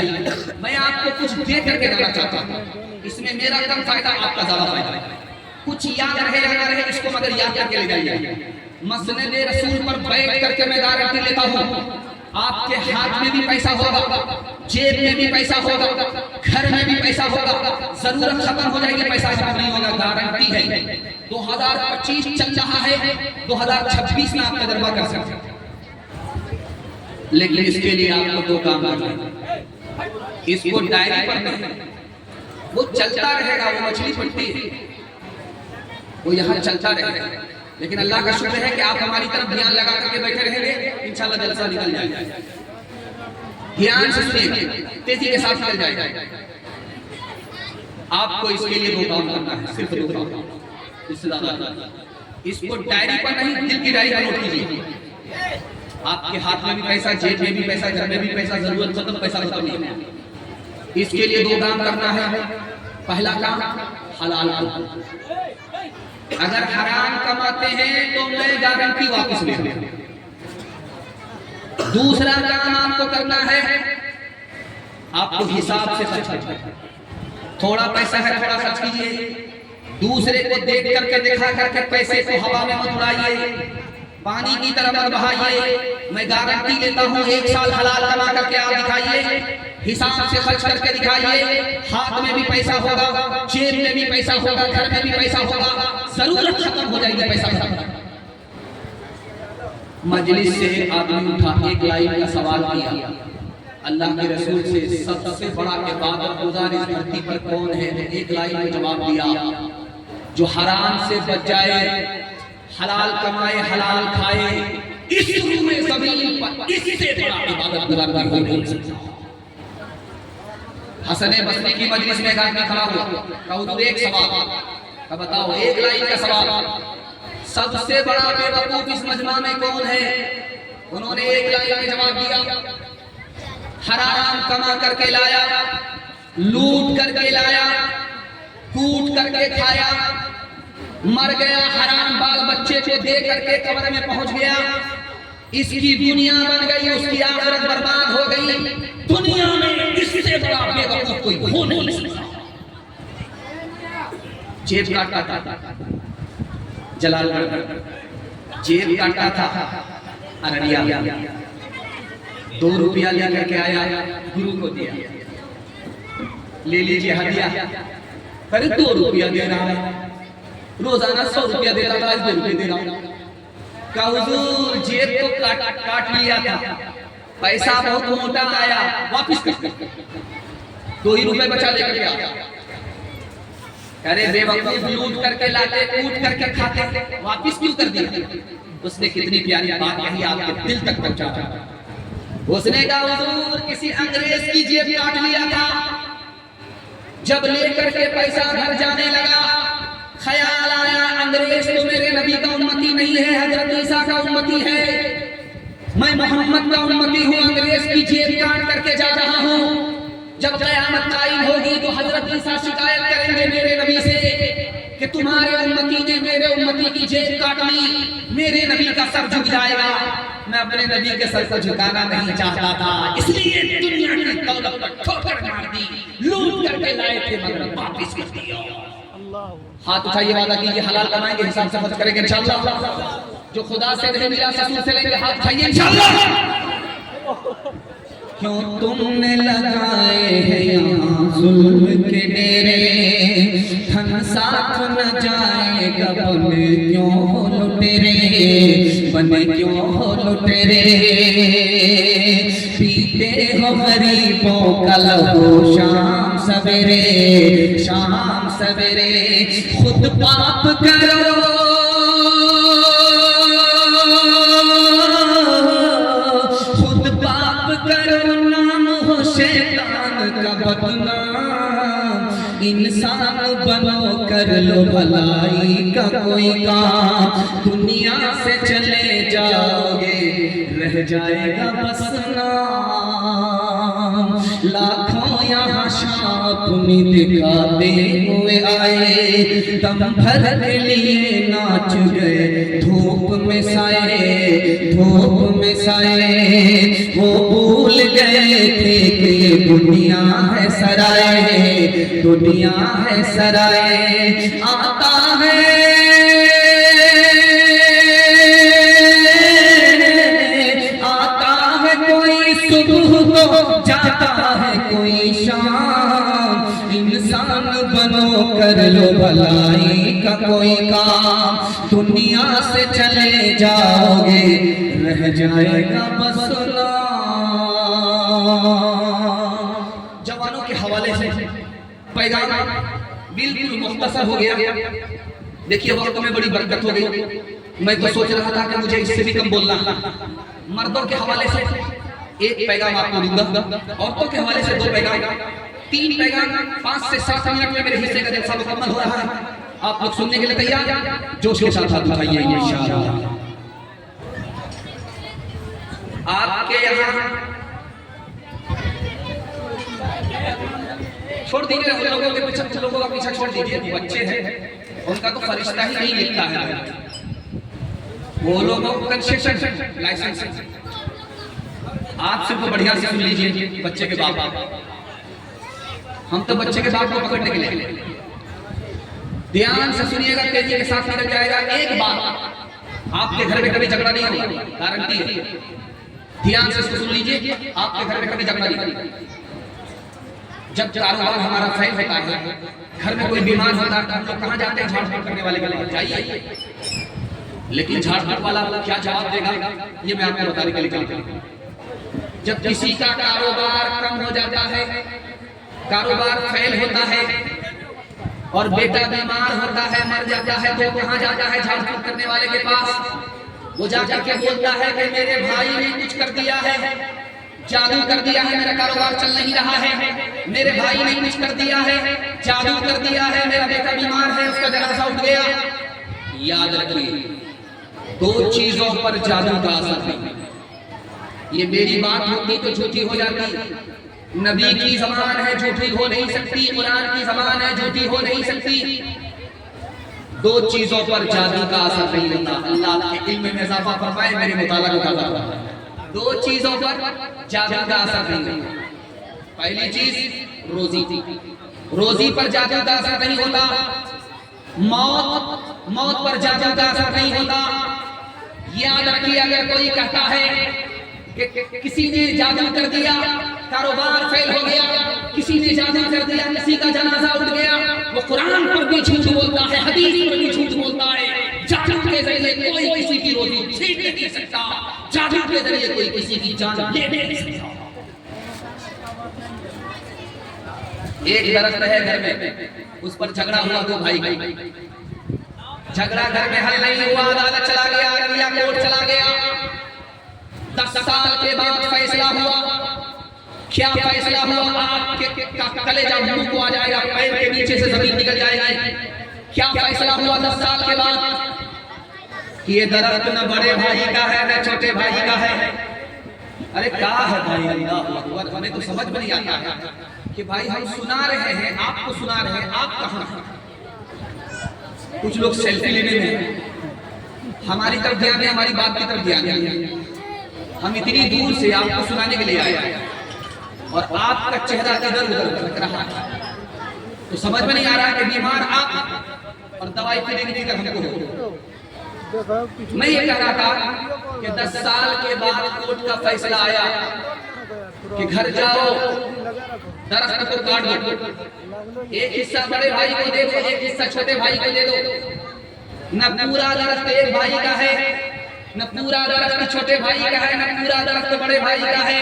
मैं आपको कुछ दे करके जाना चाहता हूँ, इसमें मेरा कम फायदा, आपका ज्यादा फायदा। कुछ याद रहे या ना रहे इसको मगर याद करके ले जाइए। मसनद रसूल पर बैठ करके मैं गारंटी लेता हूँ, आपके हाथ में भी पैसा होगा, जेब में भी पैसा होगा, घर में भी पैसा होगा। जरूरत खत्म हो जाएगी, पैसा खत्म नहीं होगा, गारंटी है। 2025 चल रहा है, 2026 में आप तजर्बा कर सकते हैं। लेकिन इसके लिए आपको 2 काम करना है। इसको डायरी पर नहीं, वो चलता रहेगा, वो मछली पड़ती है, वो यहाँ चलता रहेगा। लेकिन अल्लाह का शुक्र है कि आप हमारी तरफ ध्यान लगा करके बैठे रहेंगे, इंशाल्लाह जलसा निकल जाएगा। ध्यान से सुनिए, तेजी के साथ निकल जाएगा। आपको इसके लिए 2 काम करना है, सिर्फ 2 काम, इससे ज्यादा। इसको डायरी पर नहीं, दिल की डायरी पर नोट कीजिए। आपके हाथ में भी पैसा, जेब में भी पैसा, घर में भी पैसा, जरूरत खत्म, पैसा खत्म नहीं। इसके लिए 2 काम करना है। पहला काम हलाल कमाना। अगर हराम कमाते हैं तो मैं गारंटी वापस ले लूं। दूसरा काम आपको करना है, आपको हिसाब से खर्च करना है। थोड़ा पैसा है, थोड़ा खर्च कीजिए। दूसरे को देख करके दिखा करके पैसे को हवा में मत उड़ाइए, पानी की तरह मत बहाइए। मैं गारंटी लेता हूं 1 साल हलाल कमा करके आप दिखाइए, हिसाब से खर्च करके दिखाइए। हाथ में भी पैसा होगा, जेब में भी पैसा होगा, घर में भी पैसा होगा, जरूरत खत्म हो जाएगी, पैसा खत्म। मजलिस से आदमी उठा, 1 लाइन का सवाल किया, अल्लाह के रसूल से सबसे बड़ा इबादत गुजार इस धरती पर कौन है? 1 लाइन में जवाब दिया, जो हराम से बच जाए, हलाल कमाए, हलाल खाए, इस में ज़मीन पर इससे बड़ा इबादत गुजार हो नहीं सकता। हसन बसरी की मजलिस में एक आदमी खड़ा हुआ, कहा एक सवाल, का बताओ 1 लाइन का सवाल, सबसे बड़ा बेवकूफ इस मजमा में कौन है? उन्होंने 1 लाइन में जवाब दिया, हराम कमा करके लाया, लूट करके लाया, कूट करके खाया, मर गया, हराम बाल बच्चे को दे करके कब्र में पहुंच गया, इसकी दुनिया बन गई, उसकी आखिरत बर्बाद हो गई। दुनिया में इससे बड़ा बेवकूफ कोई हो नहीं सकता। जेब काटता था जलालगढ़, जेब काटता था अररिया, 2 रुपया लेकर के आया, गुरु को दिया, ले लीजिए हदिया। अरे 2 रुपया दे रहा है, रोजाना 100 रुपया देता था, आज 2 रुपये दे रहा हूं। का हुजूर जेब को काट लिया था, पैसा बहुत मोटा आया, वापिस कर 2 ही रुपए बचा लेकर गया। अरे बेवकूफ, लूट करके लाते, कूट करके खाते, वापिस क्यों कर दिया? उसने कितनी प्यारी बात कही, आपके दिल तक पहुंचा। उसने कहा हुजूर किसी अंग्रेज की जेब काट लिया था, जब लेकर के पैसा घर जाने लगा, ख्याल आया अंग्रेज तो मेरे नबी का उम्मती नहीं है, हजरत ईसा का उम्मती है, मैं मोहम्मद का उम्मती हूँ, अंग्रेज की जेब काट करके जा रहा हूँ। जब क़यामत कायम होगी तो हजरत ईसा शिकायत करेंगे मेरे नबी से कि तुम्हारे उम्मती ने मेरे उम्मती की जेब काट ली, मेरे नबी का सर झुक जाएगा। मैं अपने नबी के सर को झुकाना नहीं चाहता था, इसलिए दुनिया की दौलत पर ठोकर मार दी, लूट करके लाए थे मगर वापस कर दिया। हाथ उठाइए, वादा कीजिए हलाल कमाएंगे, हिसाब से खर्च करेंगे इंशाअल्लाह। जो खुदा से नहीं मिला ससुर से लेंगे, हाथ उठाइए इंशाअल्लाह। क्यों तुमने लगाए हैं यहाँ जुल्म के डेरे, धन साथ न जाएगा, बने क्यों हो लुटेरे, बने क्यों हो लुटेरे, पीते हो गरीबों का लहू शाम सवेरे, शाम सवेरे, खुद पाप करो, खुद पाप करो, नाम हो शैतान का बदनाम, इंसान बनो कर लो भलाई का कोई काम, दुनिया से चले जाओगे रह जाएगा बस नाम। लाखों यहाँ शापनी दिखाते हुए आए, दम भर के लिए नाच गए धूप में साए, धूप में साए, वो भूल गए थे कि ये दुनिया है सराय, दुनिया है सराय। आता है सुबह जाता है कोई शाम, इंसान बनो कर लो भलाई का कोई काम, दुनिया से चले जाओगे रह जाएगा बस नाम। जवानों के हवाले से पैगाम बिल्कुल मुख्तसर हो गया। देखिए वक्त में बड़ी बरकत हो गई, मैं तो सोच रहा था कि मुझे इससे भी कम बोलना। मर्दों के हवाले से एक पैगाम आपको दूंगा, औरतों के हवाले से 2 पैगाम, 3 पैगाम 5 से 7 मिनट में मेरे हिस्से का जलसा मुकम्मल हो रहा है। आप लोग सुनने के लिए तैयार? जोश के साथ हाथ उठाइए इंशाअल्लाह। आपके यहाँ छोड़ दीजिए उन लोगों के पीछे, कुछ लोगों का पीछा छोड़ दीजिए, बच्चे हैं उनका तो फरिश्ता ही नहीं लिखता है, वो लोगों को कंसेशन लाइसेंस। आप सिर्फ बढ़िया से सुन लीजिए बच्चे के बाप, हम तो बच्चे के बाप को पकड़ने के लिए, ध्यान से सुनिएगा, तेजी के साथ निकल जाएगा। एक बात, आपके घर में कभी झगड़ा नहीं होगा, गारंटी है। ध्यान से सुन लीजिए, आपके घर में कभी झगड़ा नहीं होगा। जब कारोबार हमारा फेल होता है, घर में कोई बीमार होता है, हम लोग कहाँ जाते हैं? झाड़ फूक करने वाले के पास जाइए, लेकिन झाड़ फूक वाला क्या जवाब देगा ये मैं आपको बताने के लिए चाहता हूँ। जब किसी का कारोबार कम हो जाता है, कारोबार फेल होता है और बेटा बीमार होता है, मर जाता है, तो कहाँ जाता है? झाड़ फूक करने वाले के पास। वो जाकर के बोलता है कि मेरे भाई ने कुछ कर दिया है, जादू कर दिया है, मेरा कारोबार चल नहीं रहा है, मेरे भाई ने कुछ कर दिया है, जादू कर दिया है, मेरा बेटा बीमार है, उसका जनाजा उठ गया। याद रखिए, 2 चीजों पर जादू का असर है। ये मेरी बात होती तो झूठी हो जाती, नबी की ज़बान है, झूठी हो नहीं सकती, कुरान की ज़बान है, झूठी हो नहीं सकती। 2 चीजों पर जादू का असर नहीं होता। अल्लाह के इल्म में इजाफा फरमाए, मेरे मुताला को करता। 2 चीजों पर जादू का असर नहीं होता। पहली चीज रोजी, रोजी पर जादू का असर नहीं होता। मौत पर जादू का असर नहीं होता। याद रखिए, अगर कोई कहता है कि किसी ने जादू कर दिया, कारोबार फेल हो गया, किसी ने जादू कर दिया, किसी का जनाजा उठ गया, वो कुरान पर भी झूठ बोलता है, हदीस पर भी झूठ बोलता है। जादू के जरिए कोई किसी की रोजी छीन नहीं सकता, जादू के जरिए कोई किसी की जान ले नहीं सकता। एक दरख्त है घर में, उस पर झगड़ा हुआ 2 भाई का, झगड़ा घर में हल नहीं हुआ, अदालत चला गया, रविया कोर्ट चला गया। 10 साल के बाद फैसला हुआ। क्या फैसला हुआ? आपके कलेजा मुंह को आ जाएगा, पैर के नीचे से जमीन निकल जाएगी। क्या फैसला हुआ 10 साल के बाद? कि ये दरख्त न बड़े भाई का है न छोटे भाई का है। अरे क्या है भाई, अल्लाह अकबर, हमें तो समझ में नहीं आता है कि भाई हम सुना रहे हैं, आपको सुना रहे हैं, आप कहाँ हैं? कुछ लोग सेल्फी लेने में हमारी तरफ ध्यान है, हमारी बात की तरफ ध्यान है। हम इतनी दूर से आपको सुनाने के लिए आए और आपका चेहरा इधर उधर लग रहा है, तो समझ में नहीं आ रहा कि बीमार आप और दवाई पीने की फिक्र हमको। मैं ये कह रहा था कि 10 साल के बाद कोर्ट का फैसला आया कि घर जाओ, दरख्त को काट दो, एक हिस्सा बड़े भाई को दे दो, एक हिस्सा छोटे भाई को दे दो। न पूरा दरख्त एक भाई का है, न पूरा दरख्त छोटे भाई का है, न पूरा दरख्त बड़े भाई का है।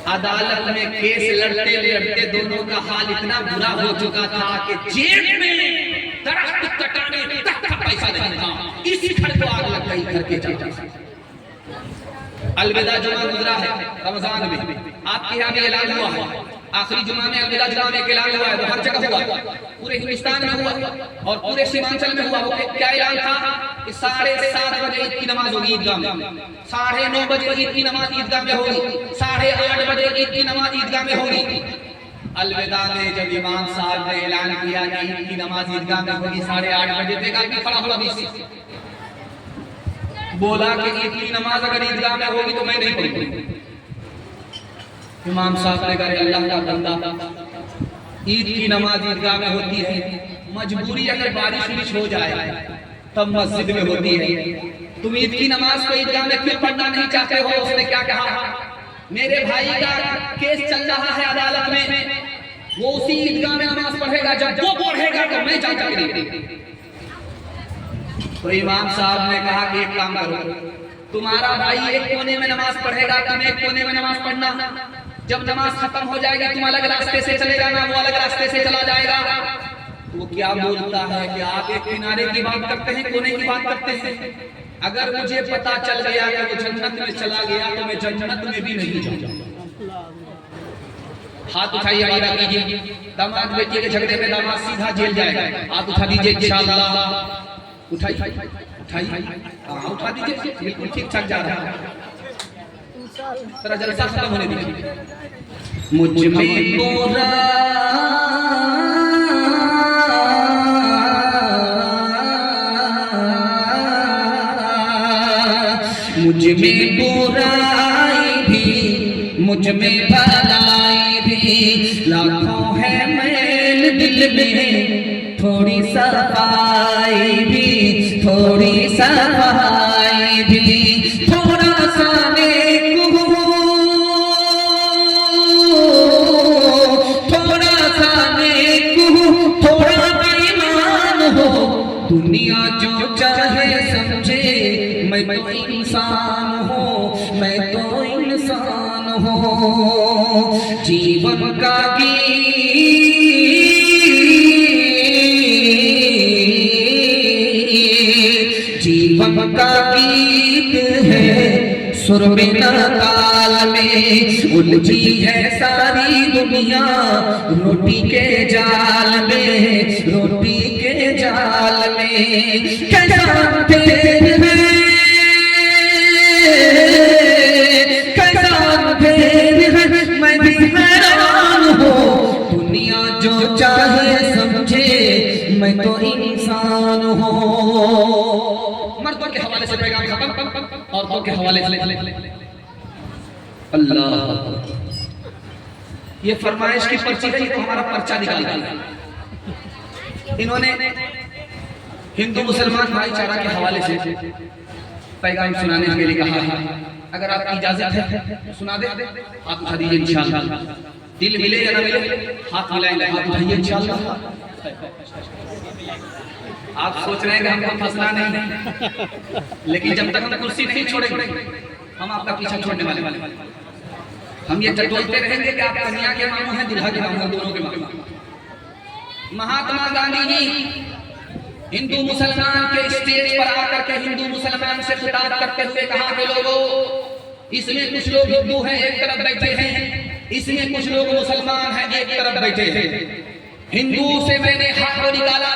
अदालत में केस लड़ते लड़ते दोनों का हाल इतना बुरा हो चुका था कि जेब में दरख्त कटाने तक का पैसा नहीं था। इसी घर को आग लग गई, घर के चाचा। अलविदा जुमा गुजरा है रमजान में, आपके यहाँ भी ऐलान हुआ है, आखिरी जुमा में अलविदा जुमा में ऐलान हुआ है, वो हर जगह हुआ, पूरे हिंदुस्तान में हुआ और पूरे सीमांचल में हुआ। वो क्या ऐलान था कि 7:30 बजे ईद की नमाज होगी ईदगाह में, 9:30 बजे ईद की नमाज ईदगाह में होगी, 8:30 बजे ईद की नमाज ईदगाह में होगी। अलविदा में जब इमाम साहब ने ऐलान किया कि ईद की नमाज ईदगाह में होगी 8:30 बजे, तक आदमी खड़ा हुआ बीच से बोला कि ईद की नमाज अगर ईदगाह में होगी तो मैं नहीं पढ़ूंगा। इमाम साहब ने कहा अल्लाह का बंदा, ईद की नमाज ईदगाह में होती है, मजबूरी अगर बारिश हो जाए तब मस्जिद में होती है, तुम ईद की नमाज को ईदगाह में क्यों पढ़ना नहीं चाहते हो? उसने क्या कहा, मेरे भाई का केस चल रहा है अदालत में, वो उसी ईदगाह में नमाज पढ़ेगा, जब वो पढ़ेगा तो मैं जाता नहीं। तो इमाम साहब ने कहा कि एक काम करो, तुम्हारा भाई एक कोने में नमाज पढ़ेगा, तुम एक कोने में नमाज पढ़ना, जब नमाज खत्म हो जाएगी तुम अलग रास्ते से चले जाना, वो अलग रास्ते से चला जाएगा। वो क्या बोलता है कि आप एक किनारे की बात करते हैं, कोने की बात करते हैं। अगर मुझे पता चल गया कि वो जन्नत में चला गया तो मैं जन्नत में भी नहीं जाऊंगा। हाथ उठाइए, आइरा कीजिए। दामाद बेटी के झगड़े में दामाद सीधा जेल जाएगा। हाथ उठा दीजिए इंशाअल्लाह। उठाइए उठाइए, हाँ उठा दीजिए, बिल्कुल ठीक ठाक जा रहा है। तेरा जलसा खत्म होने दीजिए। मुझ में पूरा मुझ में बुराई भी, मुझ में भलाई भी, लाखों है मैल दिल में, थोड़ी सफाई भी, थोड़ी सफाई भी, थोड़ा सा नेक हो, थोड़ा सा नेक हो, थोड़ा बेईमान हो। दुनिया जो चाहे समझे, मैं तो इंसान हूँ, मैं तो इंसान हूँ। जीवन का गीत, जीवन का गीत है सुर में न ताल में, उलझी है सारी दुनिया रोटी के जाल में, रोटी के जाल में। कैसा फेर है, मैं भी हैरान हूँ। दुनिया जो चाहे समझे, मैं तो इंसान हूँ। मर्दों के हवाले से पैगाम खत्म, औरतों के हवाले से अल्लाह। ये फरमाइश की पर्ची है, तो हमारा पर्चा निकाल दिया इन्होंने। हिंदू मुसलमान भाईचारा के हवाले से पैगाम सुनाने के लिए कहा है। अगर आपकी इजाजत है सुना दे। हाथ उठा दीजिए इंशाअल्लाह। दिल मिले या ना मिले, हाथ मिलाएंगे। हाथ उठाइए इंशाअल्लाह। आप सोच रहे हैं कि हमको फंसना नहीं, लेकिन जब तक हम कुर्सी नहीं छोड़ेंगे हम आपका पीछा छोड़ने वाले। हम ये टटोलते रहेंगे कि आप कन्या के मानो हैं, दुल्हा के मानो, दोनों के मानो। महात्मा गांधी जी हिंदू मुसलमान के स्टेज पर आकर के हिंदू मुसलमान से खिताब करते हुए कहा कि लोगों, इसमें कुछ लोग हिंदू हैं एक तरफ बैठे हैं, इसमें कुछ लोग मुसलमान हैं एक तरफ बैठे हैं। हिंदू से मैंने हाथ को निकाला,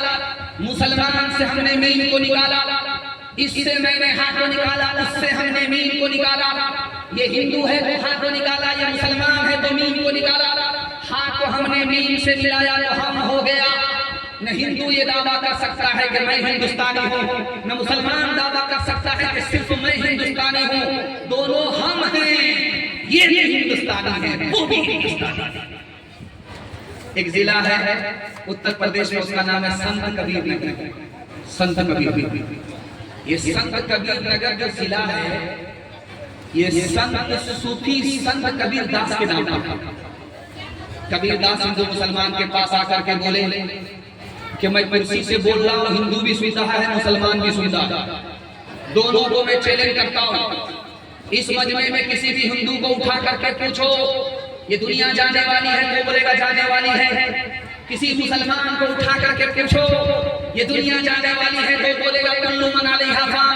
मुसलमान से हमने मीन को निकाला, इससे मैंने हाथ को निकाला, उससे हमने मीन को निकाला। ये हिंदू है तो हाथ को निकाला, ये मुसलमान है तो मीन को निकाला। हाथ को हमने मीन से मिलाया तो हम हो गया। न हिंदू ये दावा कर सकता है कि मैं हिंदुस्तानी हूँ, न मुसलमान दावा कर सकता है कि सिर्फ मैं हिंदुस्तानी हूँ। दोनों हम हैं, ये भी हिंदुस्तानी है, वो भी हिंदुस्तानी है। एक जिला है उत्तर प्रदेश में, उसका नाम है संत कबीर नगर। संत कबीर, ये संत कबीर नगर जो जिला है, ये संत सूफी संत कबीर दास के नाम पर। कबीर दास हिंदू मुसलमान के पास आकर के बोले कि मैं कुर्सी से बोल रहा हूँ, हिंदू भी सुनता है, मुसलमान भी सुनता है, दोनों को मैं चैलेंज करता हूँ। इस मजमे में किसी भी हिंदू को उठा करके पूछो ये दुनिया जाने वाली है, वो बोलेगा जाने वाली है। किसी मुसलमान को उठा करके पूछो ये दुनिया जाने वाली है, वो बोलेगा कुल्लू मन अलैहा फान,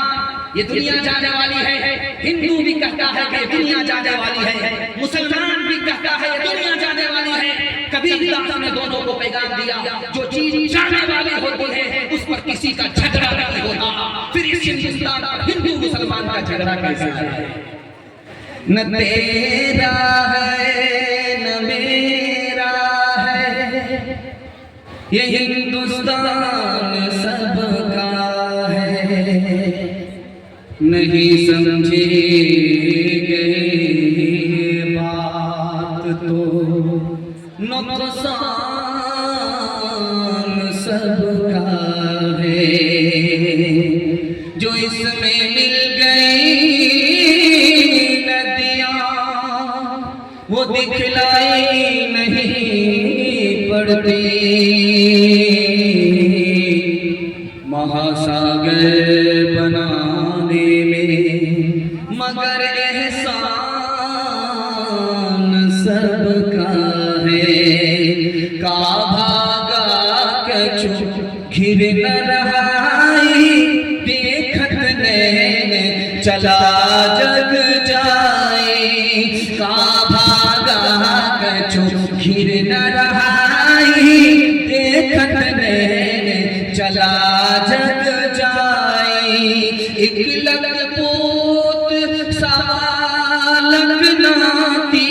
ये दुनिया जाने वाली है। हिंदू भी कहता है कि दुनिया जाने वाली है, मुसलमान भी कहता है ये दुनिया जाने वाली है। कबीर दास ने दोनों को पैगाम दिया, जो चीज जाने वाली होती है उस पर किसी का झगड़ा नहीं होता। फिर इस हिंदुस्तान पर हिंदू मुसलमान का झगड़ा कैसे है? न तेरा है न मेरा है, ये हिंदुस्तान सबका है। नहीं समझे गए बात तो नुकसान सबका है। जो इसमें मिल गई नदियाँ वो दिखलाई नहीं पड़ती, महासागर बनाने में मगर एहसान सबका है। का भागा कछु चला जग जाए, का भागा कछु घिर न रहाई, देखत नैन चला जग जाए। एक लग पोत सालक नाती,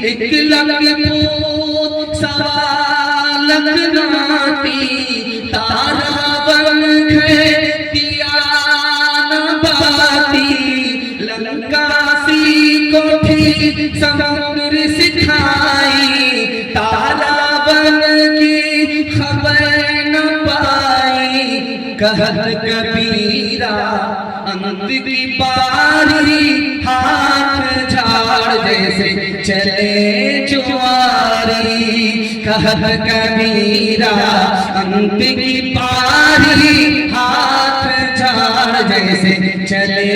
एक लग पोत सालक नाती, तारा बन दिया न बाती, लंका सी कोठी समुद्र सिखाई, तारा बन की खबर न पाई। कहत कबीरा अंत की बारी, हाथ झाड़ जैसे चले जुआरी। कहत कबीरा अंत की बारी, हाथ झाड़ जैसे चले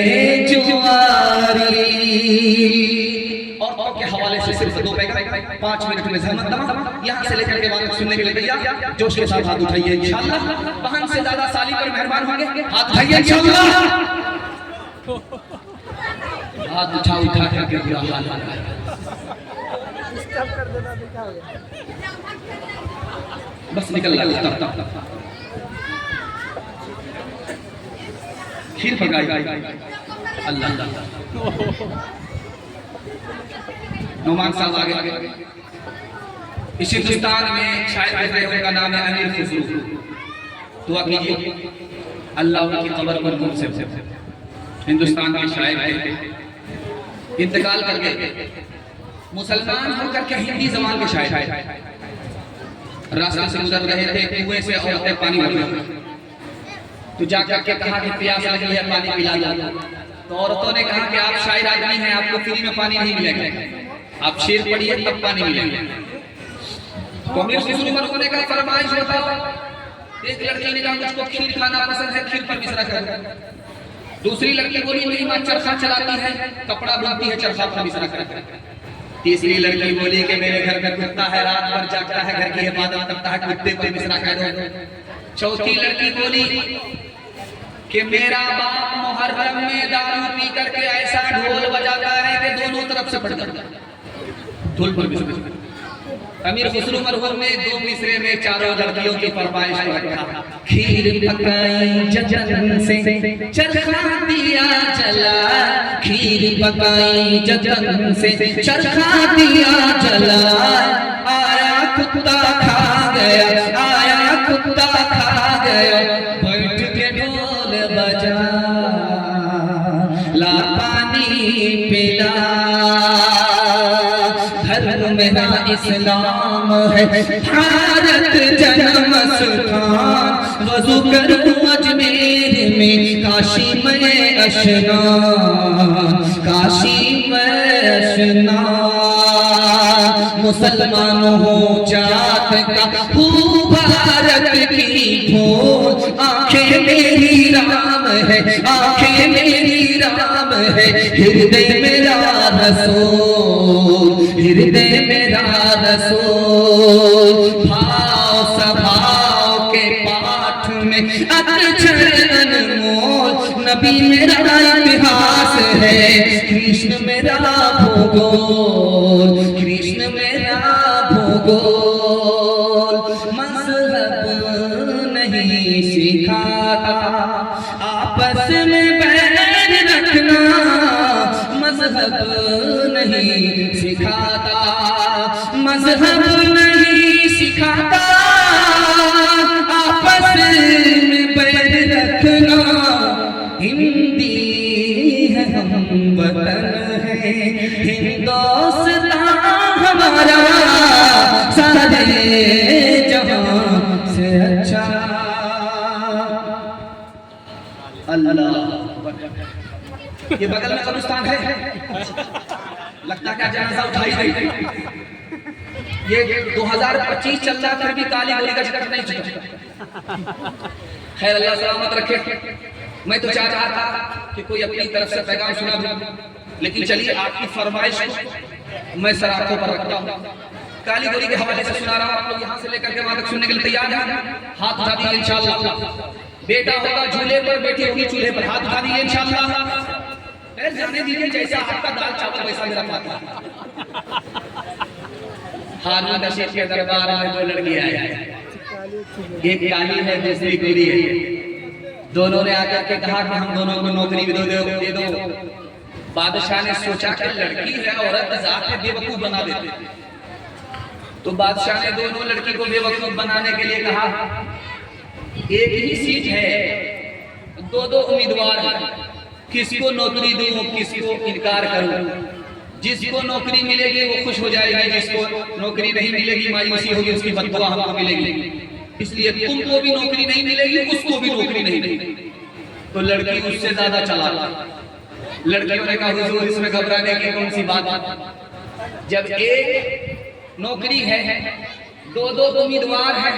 जुआरी। और के हवाले से सिर्फ 2 पैगा 5 मिनट में जहमत दमा, यहाँ से लेकर के वाक़ सुनने के लिए तैयार, जोश के साथ हाथ उठाइए इंशाअल्लाह। बहन से ज्यादा साली पर मेहरबान होंगे, हाथ उठाइए इंशाअल्लाह। हाथ उठा उठा करके बुरा हाल हो रहा है। बस निकल रहा है। खीर पकाई अल्लाह। नौमान साहब आगे। इस हिंदुस्तान में शायर बैठे हैं, उनका नाम है अमीर खुसरू। दुआ कीजिए अल्लाह उनकी कब्र पर नूर से। हिंदुस्तान के शायर थे, इंतकाल कर गए। मुसलमान होकर के हिंदी जबान के शायर थे। रास्ते से गुजर रहे थे, कुएं से औरतें पानी भर रही, तो जाकर के कहा कि प्यास लगी है, पानी पिला दो। तो औरतों ने कहा कि आप शायर आदमी हैं, आपको फ्री में पानी नहीं मिलेगा, आप शेर पढ़िए तब पानी मिलेगा। तो अमीर खुसरू मरहूम ने कहा फरमाइश बताओ। एक लड़की ने कहा मुझको खीर खाना पसंद है, खीर पर मिश्रा कर। दूसरी लड़की बोली मेरी माँ चरखा चलाती है, कपड़ा बुनती है, चरखा पर मिश्रा कर। तीसरी लड़की बोली कि मेरे घर में कुत्ता है, रात भर जागता है, घर की हिफाजत करता है, कुत्ते पर मिश्रा कर दो। चौथी लड़की बोली कि मेरा बाप मुहर्रम में दारू पी करके ऐसा ढोल बजाता है कि दोनों तरफ से फट जाता है, ढोल पर मिश्रा। अमीर खुसरू मरहूम ने 2 मिसरे में चारों लड़कियों की फरमाइश को रखा। खीर पकाई जजन से चरखा दिया जला, खीर पकाई जजन से चरखा दिया जला। आया कुत्ता खा गया, आया कुत्ता खा गया, बैठ के ढोल बजा, ला पानी पिला। धर्म मेरा इस्लाम है, भारत जन्म स्थान, वज़ू करूं अजमेर में, काशी में अशनान, काशी में अशनान। मुसलमान हो जात का हूँ भारत की भोज, आंखें मेरी राम है, आंखें मेरी राम है, हृदय मेरा रसूल, हृदय मेरा रसूल। भाव सभाव के पाठ में अक्षर अनमोल, नबी मेरा इतिहास है, कृष्ण मेरा भूगोल, कृष्ण मेरा भूगोल। मज़हब नहीं सिखाता आपस में बैर रखना, मज़हब नहीं सिखाता, मज़हब नहीं सिखाता आपस में बैर रखना। हिंदी है हम वतन है, हिंदुस्तान हमारा सारे जहां से अच्छा। अल्लाह ये बगल में कब्रिस्तान है, लगता क्या जनाजा उठाई गई। ये 2025 चल रहा फिर भी काली गोली का झटक नहीं चुका। खैर अल्लाह सलामत रखे। मैं तो चाह रहा था कि कोई अपनी तरफ से पैगाम सुना दूं, लेकिन चलिए आपकी फरमाइश को मैं सर आंखों पर रखता हूँ। काली गोली के हवाले से सुना रहा हूँ, आप लोग यहाँ से लेकर के वहां तक सुनने के लिए तैयार हैं? हाथ उठा दीजिए इंशाअल्लाह। बेटा होगा झूले पर, बेटी होगी चूल्हे पर, हाथ उठा दीजिए इंशाअल्लाह। सर जाने दीजिए, जैसा आपका दाल चावल वैसा मेरा पाता। हारून रशीद के दरबार में दो लड़की आई, एक काली है दूसरी गोरी है। दोनों ने आकर के कहा कि हम दोनों को नौकरी भी दे दो। बादशाह ने सोचा कि लड़की है, औरत जात है, बेवकूफ बना देते। तो बादशाह ने दोनों लड़की को बेवकूफ बनाने के लिए कहा, एक ही सीट है, दो उम्मीदवार हैं, किसको नौकरी दूं, किसको इनकार करूं। जिसको नौकरी मिलेगी वो खुश हो जाएगी, जिसको नौकरी नहीं मिलेगी मायूसी होगी, उसकी बददुआ हमको मिलेगी। इसलिए तुमको भी नौकरी नहीं मिलेगी, उसको भी नौकरी नहीं मिलेगी। तो लड़की उससे ज्यादा चला। लड़कियों ने कहा, हुजूर इसमें घबराने की कौन सी बात, जब एक नौकरी है, दो उम्मीदवार है,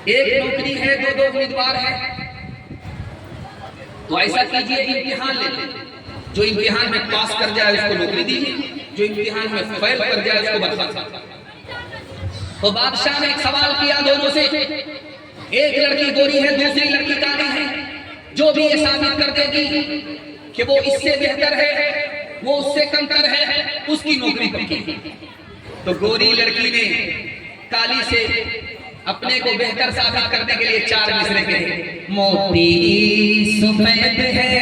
एक नौकरी है, दो उम्मीदवार है, तो ऐसा कीजिए इम्तिहान ले लें, जो इम्तिहान में पास कर जाए उसको नौकरी दीजिए, जो इम्तिहान में फेल कर जाए उसको बर्खास्त। तो बादशाह ने एक सवाल किया दोनों से, एक लड़की गोरी है, दूसरी लड़की काली है, जो भी ये साबित कर देगी कि वो इससे बेहतर है, वो उससे कमतर है, उसकी नौकरी पक्की। तो गोरी लड़की ने काली से अपने को बेहतर साबित करने के लिए 4 मिसरे कहे। मोती सफेद है,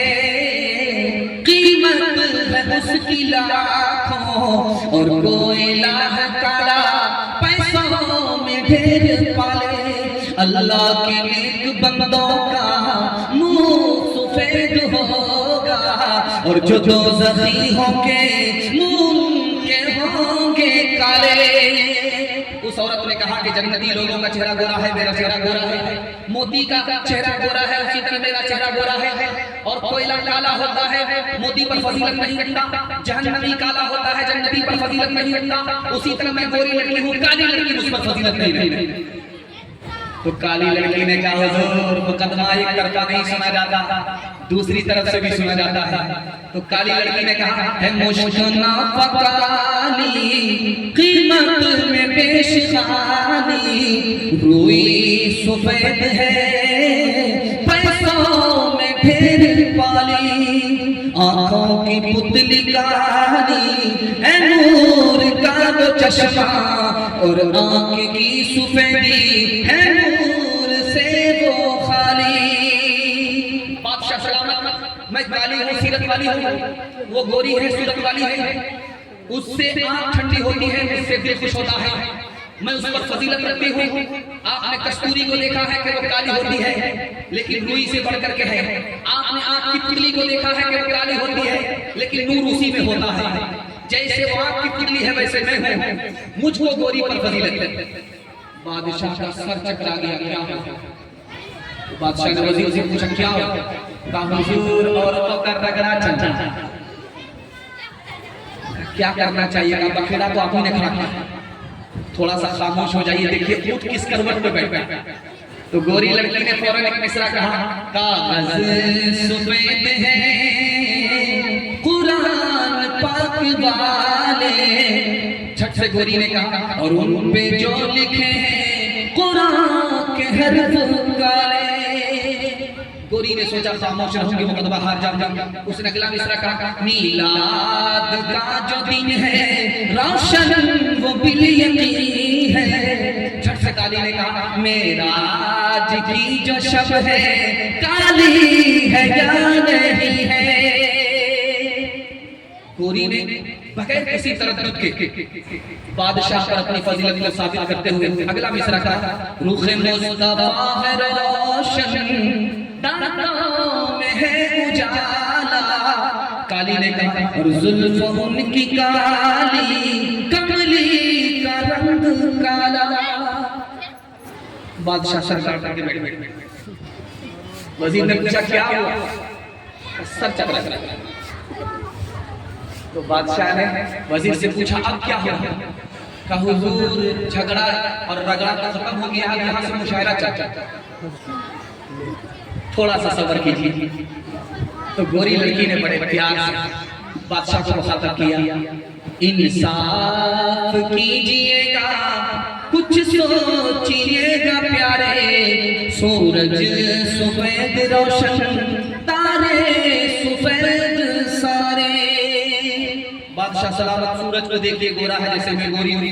कीमत है उसकी लाखों, और कोयला है काला, पैसों में ढेर पाले। अल्लाह के नेक बंदों का मुंह सफेद होगा, और जो दोज़खी होंगे मुंह के होंगे काले। उस औरत ने कहा कि जन्नती लोगों का चेहरा गोरा है, मेरा चेहरा गोरा है, मोती का चेहरा गोरा है, उसी तरह मेरा चेहरा गोरा है, और कोयला काला होता है, मोती पर फजीलत नहीं रखता, जहन्नमी काला होता है, जन्नती पर फजीलत नहीं रखता, उसी तरह मैं गोरी लड़की हूँ, काली लड़की उस पर फजीलत नहीं रखती। तो काली लड़की ने कहा, हुजूर मुकदमा एक तरफा नहीं सुना जाता, दूसरी तरफ से भी सुना जाता है। तो काली लड़की ने कहा, है मुश्किना फकाली, कीमत में पेशखानी, रुई सफेद है, पैसों में ढेर पाली, आंखों की पुतली काली, है नूर का वो चश्मा, और आंख की सफेदी है नूर से वो खाली। बादशाह सलामत, मैं काली हूँ, सीरत वाली हूँ, वो गोरी है, सूरत वाली है, उससे आंख ठंडी होती है, उससे दिल खुश होता है, मैं उस पर फजीलत रखती हूँ। आपने कस्तूरी को देखा है कि वो काली होती है, लेकिन रुई से बढ़कर के है। आपने आंख की पुतली को देखा है कि वो काली होती है, लेकिन नूर उसी में होता है। जैसे वो आंख की पुतली है, वैसे मैं हूँ, मुझको गोरी पर फजीलत है। बादशाह का सर चकरा गया, क्या हो? बादशाह ने वजीर से पूछा, क्या हो? कहा, हुजूर औरतों का रगड़ा चलता। क्या करना चाहिए? कहा, बखेड़ा तो आपने खा, थोड़ा सा खामोश हो जाइए, देखिए ऊंट किस करवट पे बैठा। तो गोरी लड़की ने फौरन एक मिसरा कहा, कागज सफेद है, कुरान पाक वाले। झट से गोरी ने कहा, और उन पे जो लिखे हैं कुरान के हर्फ काले। गोरी ने सोचा खामोश रहूंगी, मुकदमा हार जाऊंगा। उसने अगला मिसरा कहा, मीलाद का जो दिन है रोशन वो बिलियनी है। झट से काली ने कहा, मेराज की जो शब है काली है या नहीं है। गोरी ने बगैर किसी तरह के बादशाह पर अपनी फजीलत को साबित करते हुए अगला मिसरा कहा, रुखे मुस्तफा है रोशन, दांतों में है उजाला। काली ने कहा, और जुल्फ उनकी काली, कमली का रंग काला। बादशाह सरकार करके बैठे। वजीर ने पूछा, क्या हुआ? सर चकरा। तो बादशाह ने वजीर से पूछा, अब क्या हुआ? कहा, हुजूर झगड़ा और रगड़ा खत्म हो गया, यहाँ से मुशायरा चलता, थोड़ा सा सब्र कीजिए। तो गोरी लड़की ने बड़े प्यार से बादशाह को मुखातब किया, इंसाफ कीजिएगा, कुछ सोचिएगा प्यारे, सूरज सफेद रोशन, तारे सफेद सारे। बादशाह सलामत सूरज को देखिए गोरा है जैसे मैं गोरी हूँ,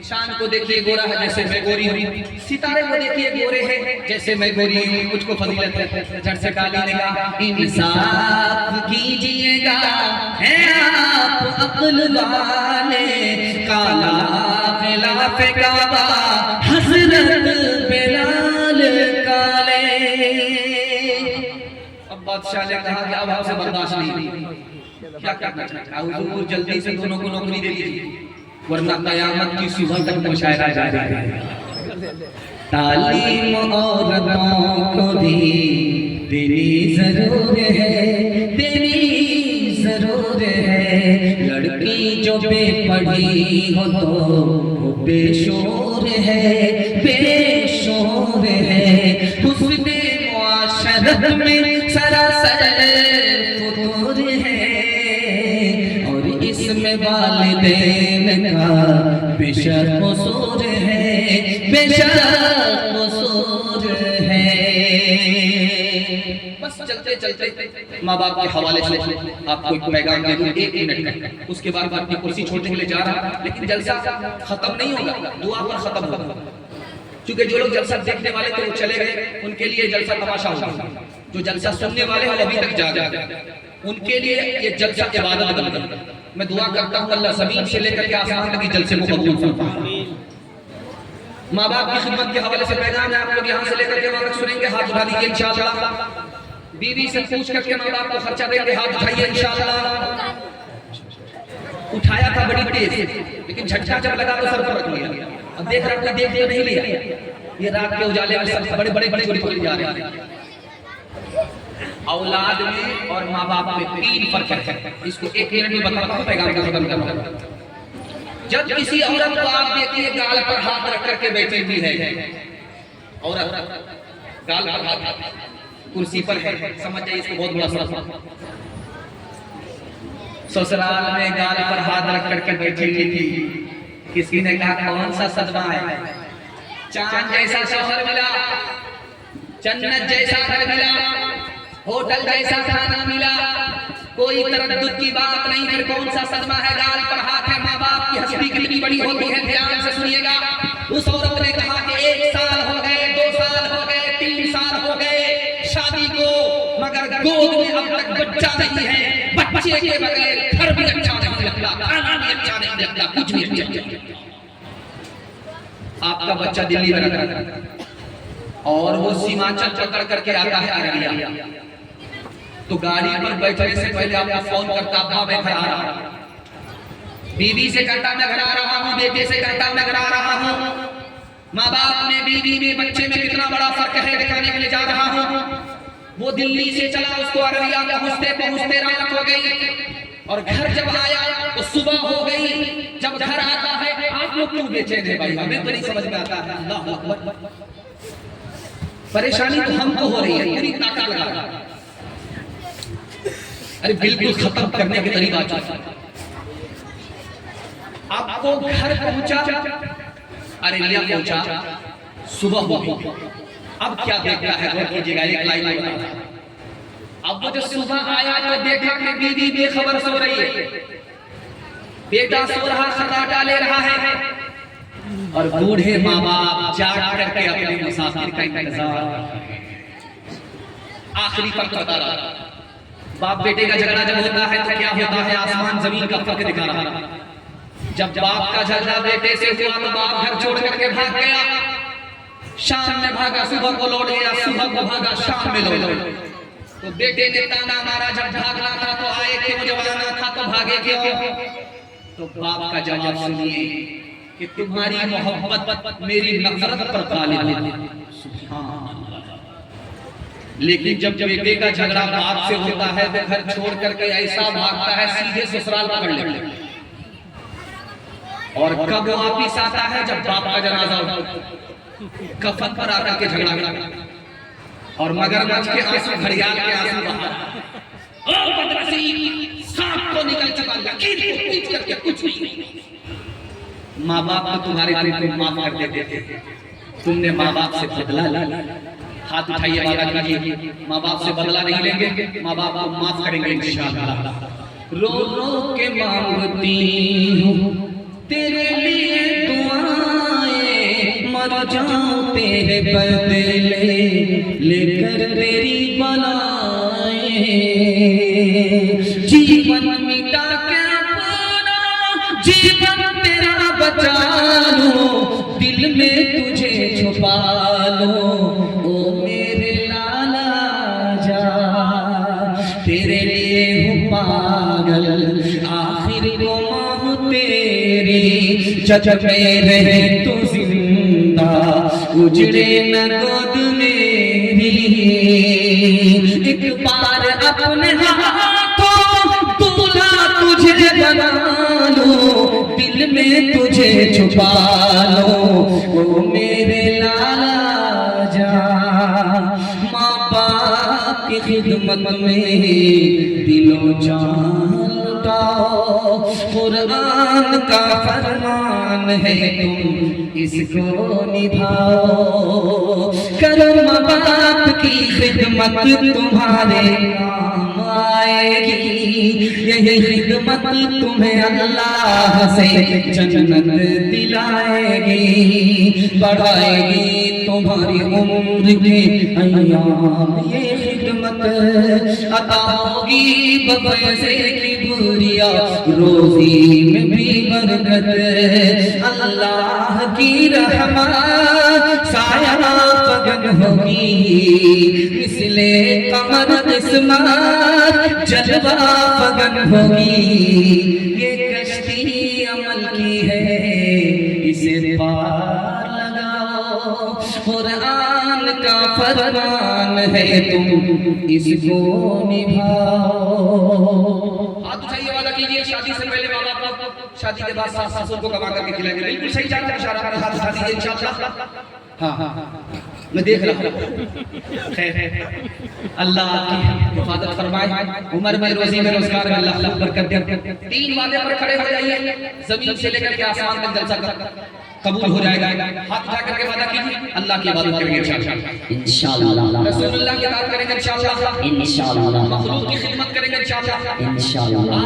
चांद को देखिए गोरा है जैसे मैं गोरी हूँ, सितारे को देखिए गोरे हैं जैसे मैं गोरी हूँ, मुझको फजीलत है। झट से काली ने कहा इंसाफ कीजिएगा है आप अक्ल वाले, काला खिलाफ काबा हसरत बिलाल काले। अब बादशाह ने कहा कि अब आपसे बर्दाश्त नहीं, क्या करना चाहता है हुजूर, जल्दी से दोनों को नौकरी दे दीजिए वरना कयामत की सुबह तक मुशायरा जारी रहेगा। तालीम औरतों को भी देनी जरूर है, देनी जरूर है। लड़की जो बेपढ़ी हो तो वो बेशोर है, बेशोर है। हुस्ने मुआशरत में सरासर फुतूर है और इसमें वालिदैन का बेशक कसूर है, बेशक कसूर है। बस चलते चलते माँ बाप के हवाले से आपको एक पैगाम दे दूं 1 मिनट का, उसके बाद अपनी कुर्सी छोड़ने के लिए जा रहा, लेकिन जलसा खत्म नहीं होगा, दुआ पर खत्म होगा। क्योंकि जो लोग जलसा देखने वाले थे वो चले गए, उनके लिए जलसा तमाशा होगा। जो जलसा सुनने वाले हैं अभी तक जाग रहे, उनके लिए ये जलसा इबादत बन गई। मैं दुआ करता हूँ अल्लाह ज़मीन से लेकर के आसमान तक जलसे को कबूल फरमाए। माँ बाप की खिदमत के हवाले से पैगाम है, आप लोग यहाँ से लेकर के वहाँ तक सुनेंगे, हाथ उठा दीजिए इंशाअल्लाह। बीवी से पूछ करके माँ बाप को खर्चा देंगे, हाथ उठाइए इंशाअल्लाह। उठाया था बड़ी तेज, लेकिन झटका जब लगा तो सर पर रख लिया। अब देख रहा कोई देख तो नहीं लिया, ये रात के उजाले में सब बड़े बड़े बड़े चोरी चोरी जा रहे हैं। औलाद में और माँ बाप में 3 फर्क है, इसको 1 मिनट में बताता हूँ, पैगाम को खत्म करता हूँ। जब किसी औरत को आप देखिए गाल पर हाथ रख करके बैठी हुई है, औरत गाल पर हाथ कुर्सी पर है, समझ जाइए इसको बहुत बड़ा सवाल। ससुराल में गाल पर हाथ रख करके बैठी हुई थी, किसी ने कहा कौन सा सदमा है, चांद जैसा शौहर मिला, जन्नत जैसा घर मिला, होटल जैसा खाना मिला, कोई तरद्दुद की बात नहीं, फिर कौन सा सदमा है, गाल पर हाथ है। माँ बाप की हस्ती कितनी बड़ी होती है, ध्यान से सुनिएगा। उस औरत ने कहा कि 1 साल हो गए, 2 साल हो गए, 3 साल हो गए शादी को, मगर गोद में अब तक बच्चा नहीं है। बच्चे के बगैर घर भी अच्छा नहीं लगता, खाना भी अच्छा नहीं लगता, कुछ भी अच्छा नहीं लगता। आपका बच्चा दिल्ली में रहता है और वो सीमांचल पकड़ करके आता है अररिया, तो गाड़ी पर बैठने से पहले आपको फोन करता, अब्बा मैं घर आ रहा हूं, बीवी से कहता मैं घर आ रहा हूं, बेटे से कहता मैं घर आ रहा हूं। माँ बाप में, बीवी में, बच्चे में कितना बड़ा फर्क है दिखाने के लिए जा रहा हूं। वो दिल्ली से चला, उसको अररिया पहुंचते पहुंचते रात हो गई और घर जब आया तो सुबह हो गई। जब घर आता है, आप लोग क्यों बेचैन है भाई, हमें तो नहीं समझ में आता है। अल्लाह अकबर, परेशानी तो हमको हो रही है, पूरी ताकत लगा। अरे बिल्कुल खत्म करने के तरीका आपको घर पहुंचा, अररिया पहुंचा, सुबह हो गई। अब क्या देखता है, गौर कीजिएगा, एक लाइन में बताता। अब वो जो सुबह आया तो देखा कि बीवी बेखबर सो रही है, बेटा सो रहा, खर्राटा ले रहा है और बूढ़े माँ बाप जाग करके अपने मुसाफिर का इंतजार। आखिरी वक्त बता रहा, बाप बेटे का झगड़ा जब होता है तो क्या होता है, आसमान जमीन का फर्क दिखा रहा। जब बाप का झगड़ा बेटे से हुआ तो बाप घर छोड़ करके भाग गया, शाम में भागा, सुबह को लौट गया, सुबह को भागा, शाम में लौट गया। तो बेटे ने ताना मारा, जब भागना था तो आए क्यों, जब आना था तो भागे क्यों। तो बाप का जवाब सुनिए कि तुम्हारी मोहब्बत मेरी नफरत पर गालिब है। लेकिन जब बेटे का झगड़ा बाप से होता है तो घर छोड़ करके ऐसा भागता है, सीधे ससुराल पकड़ लेता है। और कब वापिस आता है, जब बाप का जनाजा होता है, कफन पर आकर के झगड़ा करता, और मगरमच्छ के आंसू, घड़ियाल के आंसू बहा। ओ बदनसीब, सांप तो निकल चुका, लकीर को पीट करके कुछ नहीं। माँ बाप तो तुम्हारे तुम माफ कर देते थे, तुमने माँ बाप से बदला लिया। हाथ उठाइए, वादा कीजिए, माँ बाप से बदला नहीं लेंगे, माँ बाप को माफ करेंगे इंशाअल्लाह। रो रो के मांगती हूँ तेरे लिए दुआएं, मर जाऊं तेरे बदले लेकर तेरी बलाएं। जीवन मिटा के अपना जीवन तेरा बचा लो, दिल में तुझे छुपा लो ओ मेरे लाला जा। तेरे लिए हूँ पागल आखिर को माँ तेरी, जब मेरे तू जिंदा उजड़े न गोद मेरी। एक बार अपने हाथों दूल्हा तुझे बना लो, दिल में तुझे छुपा लो ओ मेरे लाला जा। माँ बाप की खिदमत में दिलो जान लुटाओ, कुरान का फरमान है तुम इसको निभाओ। करो माँ बाप की खिदमत तुम्हारे काम आएगी, यही खिदमत तुम्हें अल्लाह से जन्नत दिलाएगी, बढ़ाएगी तुम्हारी उम्र के अय्याम। ये खिदमत अता होगी बफैज़े की बुरिया, रोज़ी में भी बरकत। अल्लाह की रहमत साया पगन होगी, मिसले कमर किस्मत जलवा पगन होगी। ये कश्ती अमल की है इसे पार लगाओ, कुरान का फरमान है तुम इसको निभाओ। हाथ उठाइए वाला कीजिए। शादी से पहले माँ बाप को, शादी के बाद सास ससुर को कमा करके खिलाएंगे। बिल्कुल सही जा रहा है इशारा, अपने हाथ उठा दीजिए इंशाअल्लाह। हाँ मैं देख रहा हूँ। खैर अल्लाह आपकी हिफाजत फरमाए, उम्र में रोजी में रोजगार में अल्लाह बरकत दे। 3 वादे पर खड़े हो जाइए, जमीन से लेकर के आसमान तक जलसा कबूल हो जाएगा। हाथ उठा करके वादा कीजिए अल्लाह की इबादत करेंगे इंशाअल्लाह, रसूलुल्लाह की इताअत करेंगे इंशाअल्लाह, मखलूक की खिदमत करेंगे इंशाअल्लाह,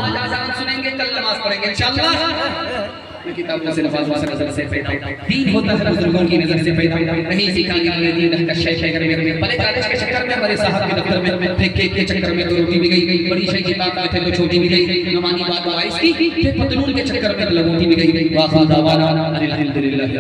आज अज़ान सुनेंगे कल नमाज पढ़ेंगे इंशाअल्लाह। किताब से नवाज नजर से पैदा दीन होता है, बुजुर्गों की नजर से पैदा नहीं सीखा गया ये दीन का शय में बड़े कॉलेज के चक्कर में, हमारे साहब के दफ्तर में थे के चक्कर में तो रोटी भी गई, बड़ी शय की बात थे तो छोटी भी गई, नमानी बात आइस की फिर पतलून के चक्कर में लगोटी भी गई। वाखा दावाना अल्हम्दुलिल्लाह।